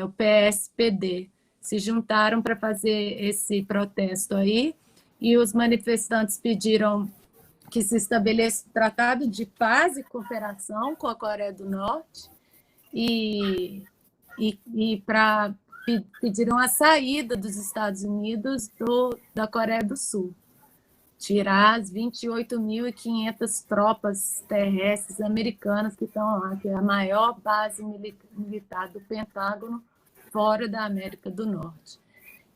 o PSPD, se juntaram para fazer esse protesto aí, e os manifestantes pediram que se estabeleça um tratado de paz e cooperação com a Coreia do Norte, e pediram a saída dos Estados Unidos da Coreia do Sul, tirar as 28.500 tropas terrestres americanas que estão lá, que é a maior base militar do Pentágono fora da América do Norte.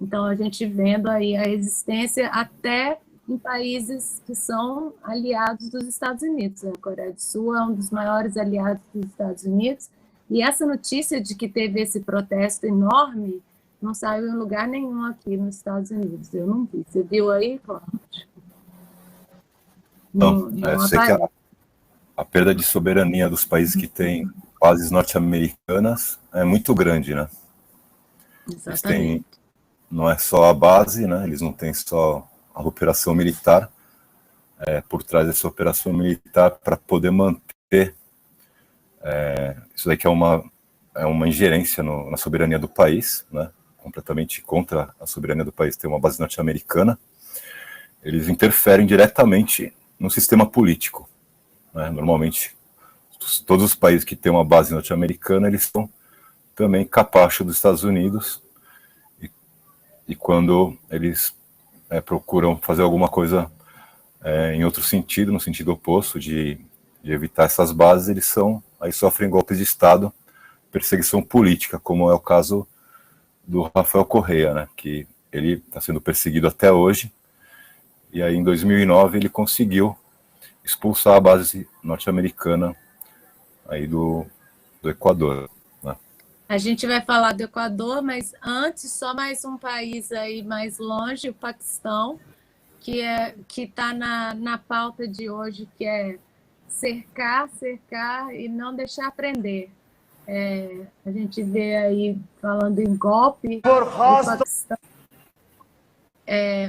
Então, a gente vendo aí a resistência até em países que são aliados dos Estados Unidos. A Coreia do Sul é um dos maiores aliados dos Estados Unidos, e essa notícia de que teve esse protesto enorme não saiu em lugar nenhum aqui nos Estados Unidos. Eu não vi. Você viu aí, Cláudio? Não, eu sei que a perda de soberania dos países que têm bases norte-americanas é muito grande, né? Exatamente. Não é só a base, né? Eles não têm só a operação militar, por trás dessa operação militar, para poder manter isso daqui é uma ingerência na soberania do país, né? Completamente contra a soberania do país ter uma base norte-americana. Eles interferem diretamente no sistema político, né? Normalmente, todos os países que têm uma base norte-americana, eles são também capacho dos Estados Unidos, e quando eles procuram fazer alguma coisa em outro sentido, no sentido oposto de evitar essas bases, eles aí sofrem golpes de Estado, perseguição política, como é o caso do Rafael Correa, né, que ele está sendo perseguido até hoje, e aí em 2009 ele conseguiu expulsar a base norte-americana aí do Equador, né. A gente vai falar do Equador, mas antes, só mais um país aí mais longe, o Paquistão, que está na pauta de hoje, que é cercar e não deixar prender. A gente vê aí, falando em golpe,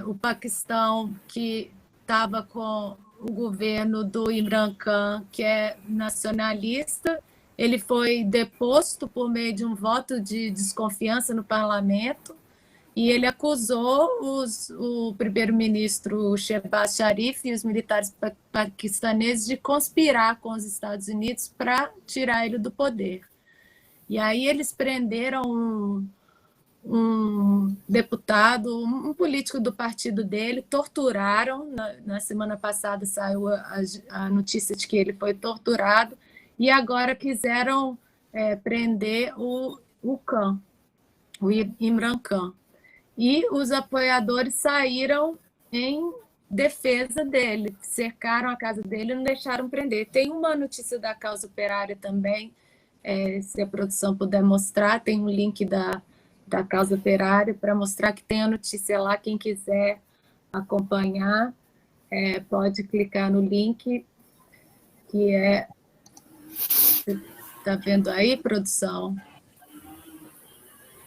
o Paquistão que estava com o governo do Imran Khan, que é nacionalista, ele foi deposto por meio de um voto de desconfiança no parlamento, e ele acusou o primeiro-ministro Shehbaz Sharif e os militares paquistaneses de conspirar com os Estados Unidos para tirar ele do poder. E aí eles prenderam um deputado, um político do partido dele, torturaram. Na semana passada saiu a notícia de que ele foi torturado, e agora quiseram prender o Khan, o Imran Khan. E os apoiadores saíram em defesa dele, cercaram a casa dele e não deixaram prender. Tem uma notícia da Causa Operária também, se a produção puder mostrar, tem um link da Causa Operária para mostrar que tem a notícia lá. Quem quiser acompanhar, pode clicar no link, que está vendo aí, produção?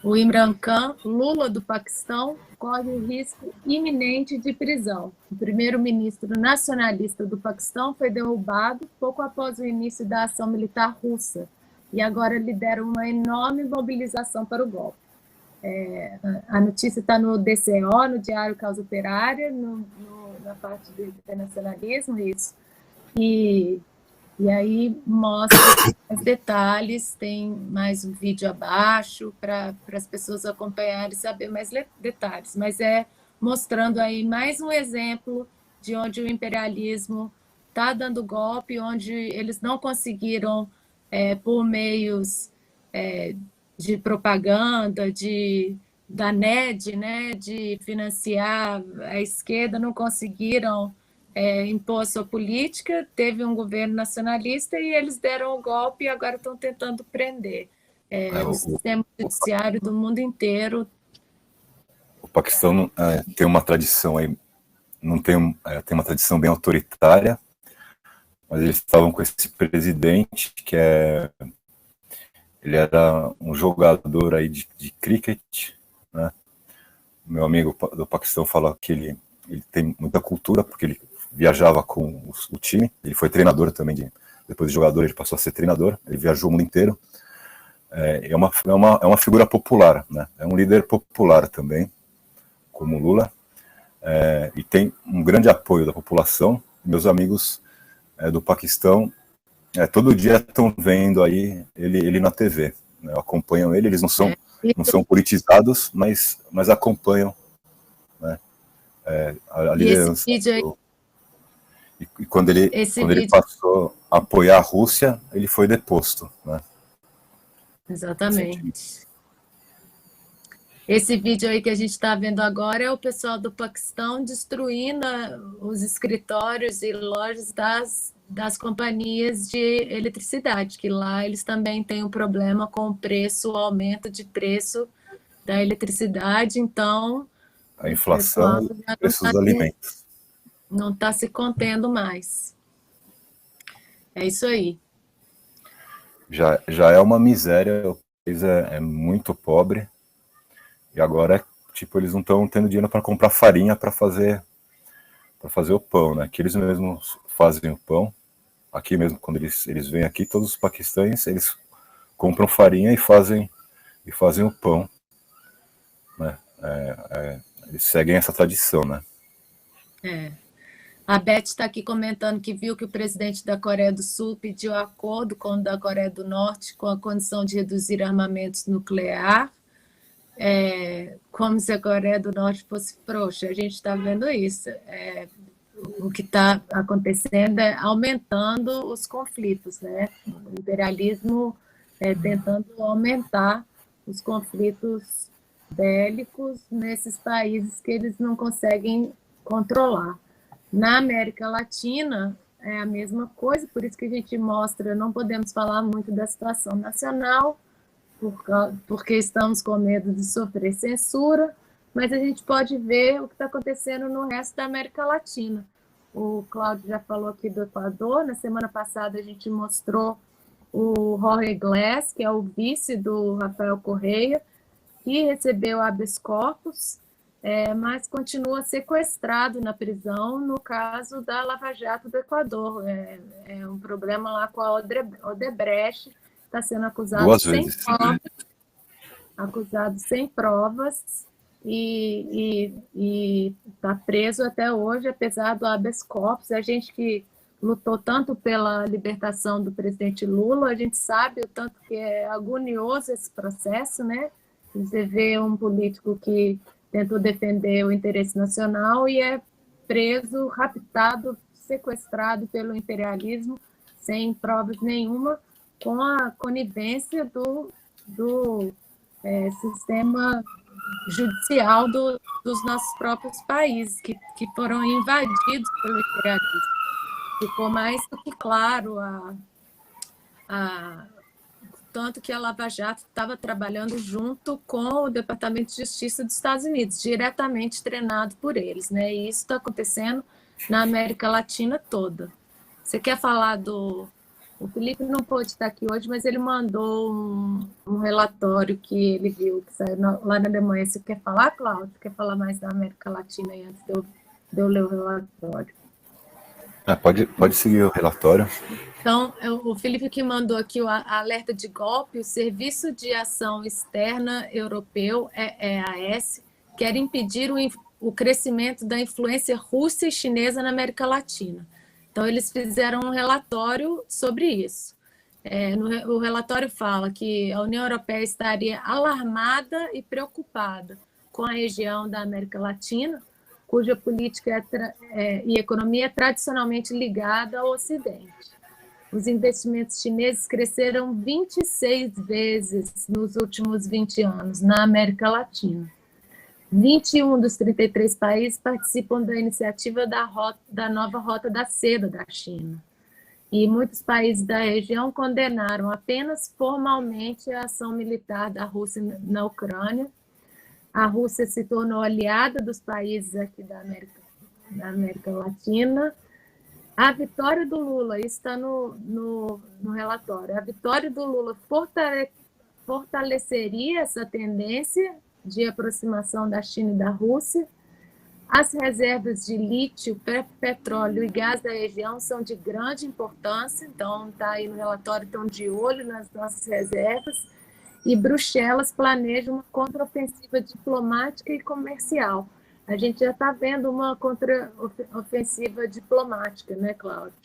O Imran Khan, Lula do Paquistão, corre o risco iminente de prisão. O primeiro-ministro nacionalista do Paquistão foi derrubado pouco após o início da ação militar russa e agora lidera uma enorme mobilização para o golpe. A notícia está no DCO, no Diário Causa Operária, na parte do internacionalismo, isso. E aí mostra os detalhes, tem mais um vídeo abaixo para as pessoas acompanharem e saber mais detalhes. Mas é mostrando aí mais um exemplo de onde o imperialismo está dando golpe, onde eles não conseguiram, por meios de propaganda, da NED, né, de financiar a esquerda, não conseguiram impor a sua política, teve um governo nacionalista e eles deram o golpe e agora estão tentando prender. O sistema judiciário do mundo inteiro. O Paquistão tem uma tradição aí, tem uma tradição bem autoritária, mas eles estavam com esse presidente que ele era um jogador aí de cricket, né? Meu amigo do Paquistão fala que ele tem muita cultura, porque ele viajava com o time, ele foi treinador também, depois de jogador ele passou a ser treinador, ele viajou o mundo inteiro. É uma figura popular, né? É um líder popular também, como Lula, e tem um grande apoio da população. Meus amigos do Paquistão todo dia estão vendo aí ele na TV, né? Acompanham ele, eles não são politizados, mas acompanham, né? A liderança. E quando ele passou a apoiar a Rússia, ele foi deposto, né? Exatamente. Esse vídeo aí que a gente está vendo agora é o pessoal do Paquistão destruindo os escritórios e lojas das companhias de eletricidade, que lá eles também têm um problema com o aumento de preço da eletricidade, então a inflação e os preços dos alimentos. Não está se contendo mais. É isso aí. Já é uma miséria, o país é muito pobre, e agora eles não estão tendo dinheiro para comprar farinha para fazer o pão, né? Que eles mesmos fazem o pão. Aqui mesmo, quando eles vêm aqui, todos os paquistaneses, eles compram farinha e fazem o pão, né? Eles seguem essa tradição, né? A Beth está aqui comentando que viu que o presidente da Coreia do Sul pediu acordo com o da Coreia do Norte com a condição de reduzir armamentos nuclear, como se a Coreia do Norte fosse frouxa. A gente está vendo isso. O que está acontecendo é aumentando os conflitos, né? O imperialismo tentando aumentar os conflitos bélicos nesses países que eles não conseguem controlar. Na América Latina é a mesma coisa, por isso que a gente mostra, não podemos falar muito da situação nacional, porque estamos com medo de sofrer censura, mas a gente pode ver o que está acontecendo no resto da América Latina. O Cláudio já falou aqui do Equador, na semana passada a gente mostrou o Jorge Glass, que é o vice do Rafael Correa, que recebeu habeas corpus, mas continua sequestrado na prisão no caso da Lava Jato do Equador. É um problema lá com a Odebrecht, está sendo acusado sem provas e está preso até hoje, apesar do habeas corpus. A gente que lutou tanto pela libertação do presidente Lula, a gente sabe o tanto que é agonioso esse processo, né? Você vê um político que tentou defender o interesse nacional e é preso, raptado, sequestrado pelo imperialismo, sem provas nenhuma, com a conivência do sistema judicial dos nossos próprios países, que foram invadidos pelo imperialismo. Ficou mais do que claro tanto que a Lava Jato estava trabalhando junto com o Departamento de Justiça dos Estados Unidos, diretamente treinado por eles, né? E isso está acontecendo na América Latina toda. Você quer falar do O Felipe não pôde estar aqui hoje, mas ele mandou um relatório que ele viu, que saiu lá na Alemanha. Você quer falar, Cláudio? Quer falar mais da América Latina aí antes de eu ler o relatório? Pode seguir o relatório. Então, o Felipe que mandou aqui o alerta de golpe, o Serviço de Ação Externa Europeu, EEAS, quer impedir o crescimento da influência russa e chinesa na América Latina. Então, eles fizeram um relatório sobre isso. O relatório fala que a União Europeia estaria alarmada e preocupada com a região da América Latina, cuja política e economia é tradicionalmente ligada ao Ocidente. Os investimentos chineses cresceram 26 vezes nos últimos 20 anos na América Latina. 21 dos 33 países participam da iniciativa da nova Rota da Seda da China. E muitos países da região condenaram apenas formalmente a ação militar da Rússia na Ucrânia. A Rússia se tornou aliada dos países aqui da América Latina. A vitória do Lula, isso está no relatório, a vitória do Lula fortaleceria essa tendência de aproximação da China e da Rússia. As reservas de lítio, petróleo e gás da região são de grande importância, então está aí no relatório, estão de olho nas nossas reservas, e Bruxelas planeja uma contraofensiva diplomática e comercial. A gente já está vendo uma contraofensiva diplomática, né, Cláudio?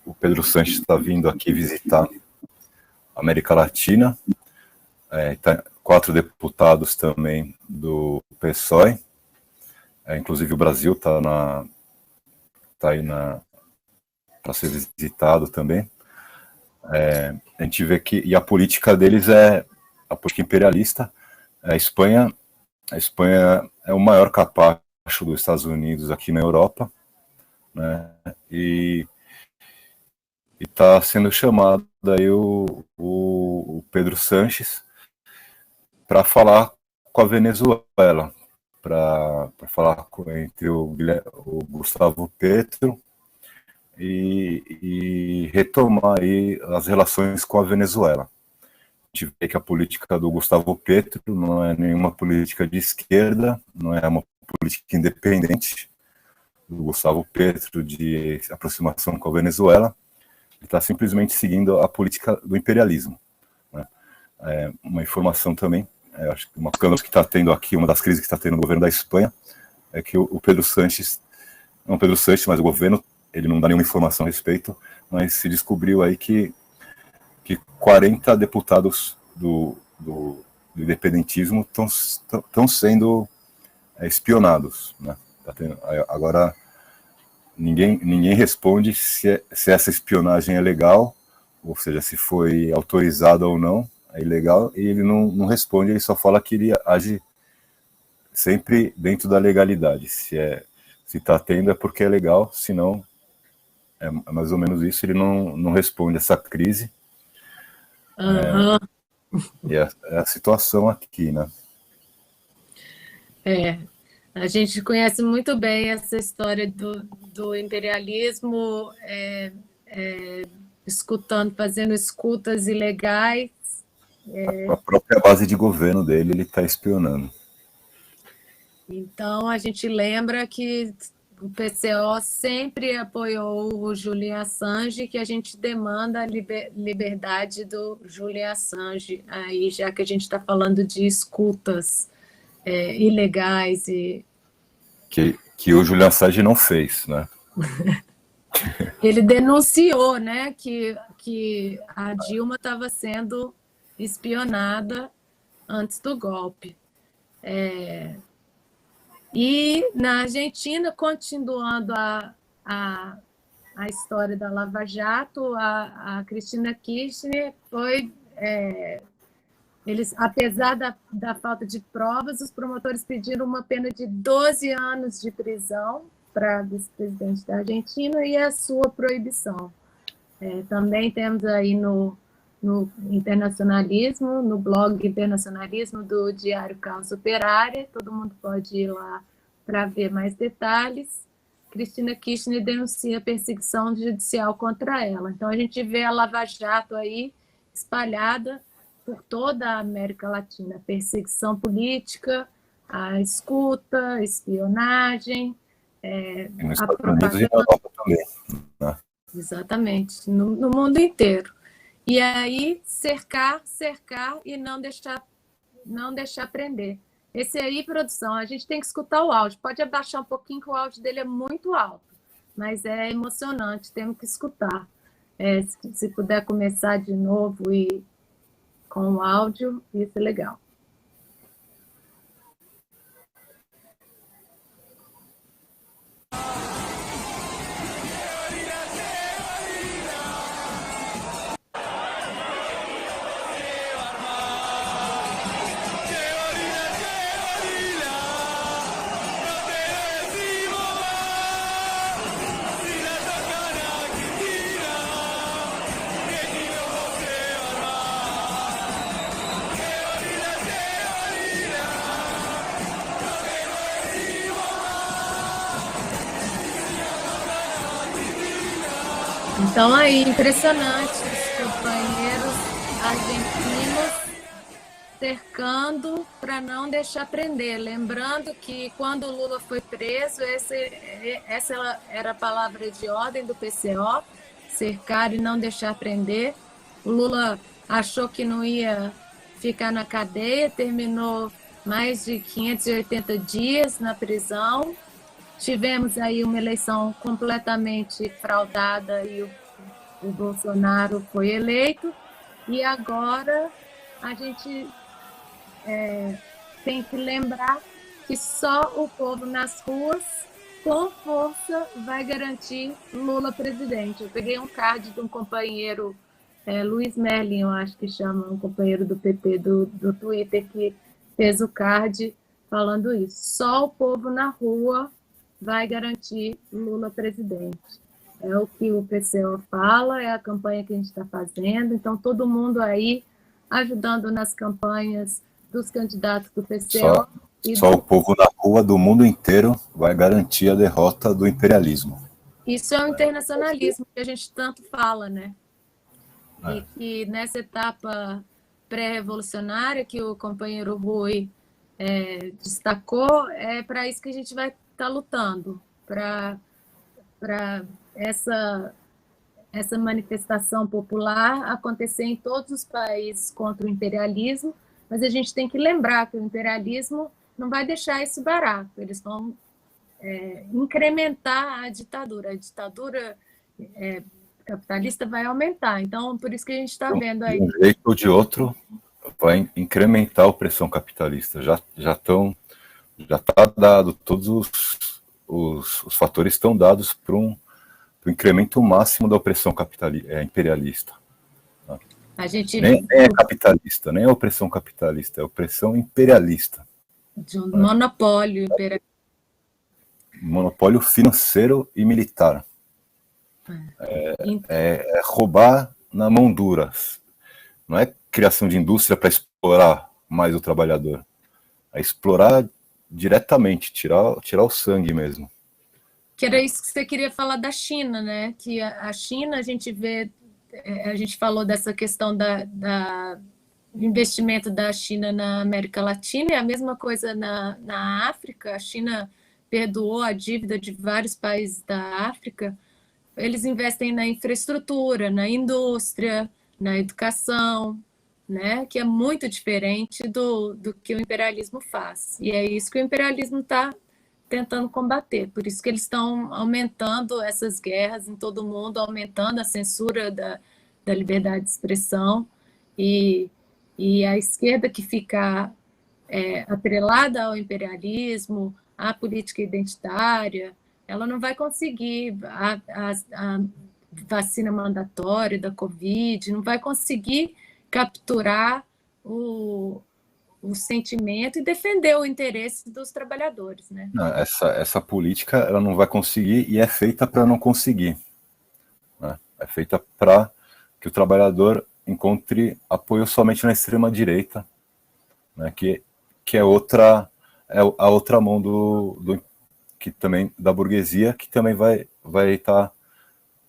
O Pedro Sanches está vindo aqui visitar a América Latina, 4 deputados também do PSOE, inclusive o Brasil está aí para ser visitado também. A gente vê que e a política deles é a política imperialista. A Espanha é o maior capacho dos Estados Unidos aqui na Europa, né? E está sendo chamado aí o Pedro Sanches para falar com a Venezuela, para falar entre o Gustavo Petro e retomar aí as relações com a Venezuela. A gente vê que a política do Gustavo Petro não é nenhuma política de esquerda, não é uma política independente do Gustavo Petro de aproximação com a Venezuela. Ele está simplesmente seguindo a política do imperialismo, né? Uma informação também, acho que uma que está tendo aqui, uma das crises que está tendo no governo da Espanha, é que o Pedro Sanches, não o Pedro Sanches, mas o governo, ele não dá nenhuma informação a respeito, mas se descobriu aí que 40 deputados do independentismo estão sendo espionados, né? Agora, ninguém responde se essa espionagem é legal, ou seja, se foi autorizada ou não, é ilegal, e ele não responde, ele só fala que ele age sempre dentro da legalidade. Se está tendo é porque é legal, se não, é mais ou menos isso, ele não responde essa crise. E é a situação aqui, né? A gente conhece muito bem essa história do imperialismo, fazendo escutas ilegais. A própria base de governo dele, ele está espionando. Então, a gente lembra que o PCO sempre apoiou o Julian Assange, que a gente demanda a liberdade do Julian Assange, aí, já que a gente está falando de escutas ilegais. Que o Julian Assange não fez, né? Ele denunciou, né, que a Dilma estava sendo espionada antes do golpe. E na Argentina, continuando a história da Lava Jato, a Cristina Kirchner foi... apesar da falta de provas, os promotores pediram uma pena de 12 anos de prisão para o vice-presidente da Argentina e a sua proibição. Também temos aí no Internacionalismo, no blog Internacionalismo do Diário Caos Operária, todo mundo pode ir lá para ver mais detalhes. Cristina Kirchner denuncia perseguição judicial contra ela. Então, a gente vê a Lava Jato aí espalhada por toda a América Latina. Perseguição política, a escuta, a espionagem, E nos a Estados Unidos e na propaganda. Europa também, né? Exatamente, no mundo inteiro. E aí, cercar e não deixar prender. Esse aí, produção, a gente tem que escutar o áudio. Pode abaixar um pouquinho, que o áudio dele é muito alto, mas é emocionante, temos que escutar. Se puder começar de novo e com o áudio, isso é legal. Então, aí, impressionante, os companheiros argentinos cercando para não deixar prender. Lembrando que quando o Lula foi preso, essa era a palavra de ordem do PCO, cercar e não deixar prender. O Lula achou que não ia ficar na cadeia, terminou mais de 580 dias na prisão. Tivemos aí uma eleição completamente fraudada e o Bolsonaro foi eleito. E agora a gente tem que lembrar que só o povo nas ruas, com força, vai garantir Lula presidente. Eu peguei um card de um companheiro, Luiz Merlin, eu acho que chama, um companheiro do PT do Twitter, que fez o card falando isso. Só o povo na rua vai garantir Lula presidente. É o que o PCO fala, é a campanha que a gente está fazendo. Então, todo mundo aí ajudando nas campanhas dos candidatos do PCO. Só o povo na rua do mundo inteiro vai garantir a derrota do imperialismo. Isso é o internacionalismo que a gente tanto fala, né? E que nessa etapa pré-revolucionária que o companheiro Rui destacou, é para isso que a gente vai estar lutando, para essa manifestação popular acontecer em todos os países contra o imperialismo, mas a gente tem que lembrar que o imperialismo não vai deixar isso barato, eles vão incrementar a ditadura. A ditadura capitalista vai aumentar, então por isso que a gente está vendo aí. De um jeito ou de outro, vai incrementar a opressão capitalista. Já está dado, todos os fatores estão dados para um incremento máximo da opressão imperialista. Nem é capitalista, nem é opressão capitalista, é opressão imperialista. De um monopólio imperialista. Monopólio financeiro e militar. É roubar na mão dura. Não é criação de indústria para explorar mais o trabalhador. É explorar diretamente, tirar o sangue mesmo. Que era isso que você queria falar da China, né? Que a China, a gente falou dessa questão do investimento da China na América Latina, e a mesma coisa na África. A China perdoou a dívida de vários países da África. Eles investem na infraestrutura, na indústria, na educação, né? Que é muito diferente do que o imperialismo faz. E é isso que o imperialismo está tentando combater. Por isso que eles estão aumentando essas guerras em todo mundo, aumentando a censura da liberdade de expressão, e a esquerda que fica atrelada ao imperialismo, à política identitária, ela não vai conseguir, a vacina mandatória da Covid, não vai conseguir capturar o sentimento e defender o interesse dos trabalhadores, né? Não, essa política ela não vai conseguir, e é feita para não conseguir, né? É feita para que o trabalhador encontre apoio somente na extrema direita, né? Que é a outra mão que também da burguesia, que também vai estar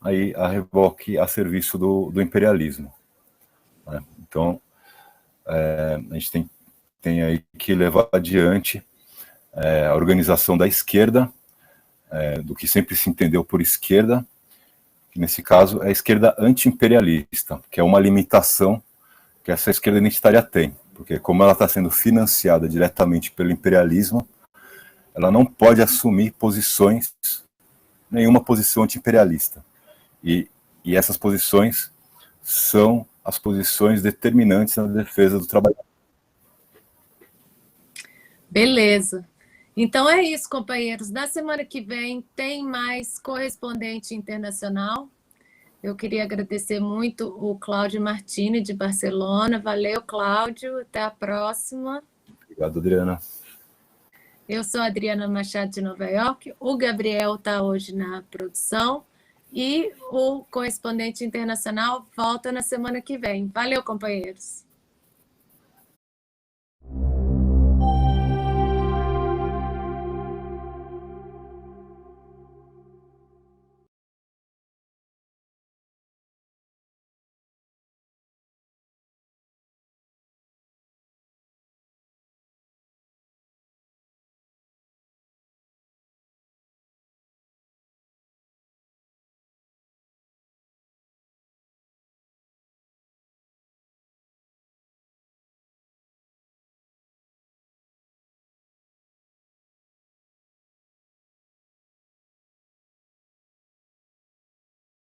aí a reboque a serviço do imperialismo, né? Então, a gente tem aí que levar adiante a organização da esquerda, do que sempre se entendeu por esquerda, que nesse caso é a esquerda anti-imperialista, que é uma limitação que essa esquerda identitária tem, porque como ela está sendo financiada diretamente pelo imperialismo, ela não pode assumir nenhuma posição anti-imperialista. E essas posições são as posições determinantes na defesa do trabalhador. Beleza. Então é isso, companheiros. Na semana que vem tem mais correspondente internacional. Eu queria agradecer muito o Cláudio Martini, de Barcelona. Valeu, Cláudio. Até a próxima. Obrigado, Adriana. Eu sou a Adriana Machado, de Nova York. O Gabriel está hoje na produção. E o correspondente internacional volta na semana que vem. Valeu, companheiros.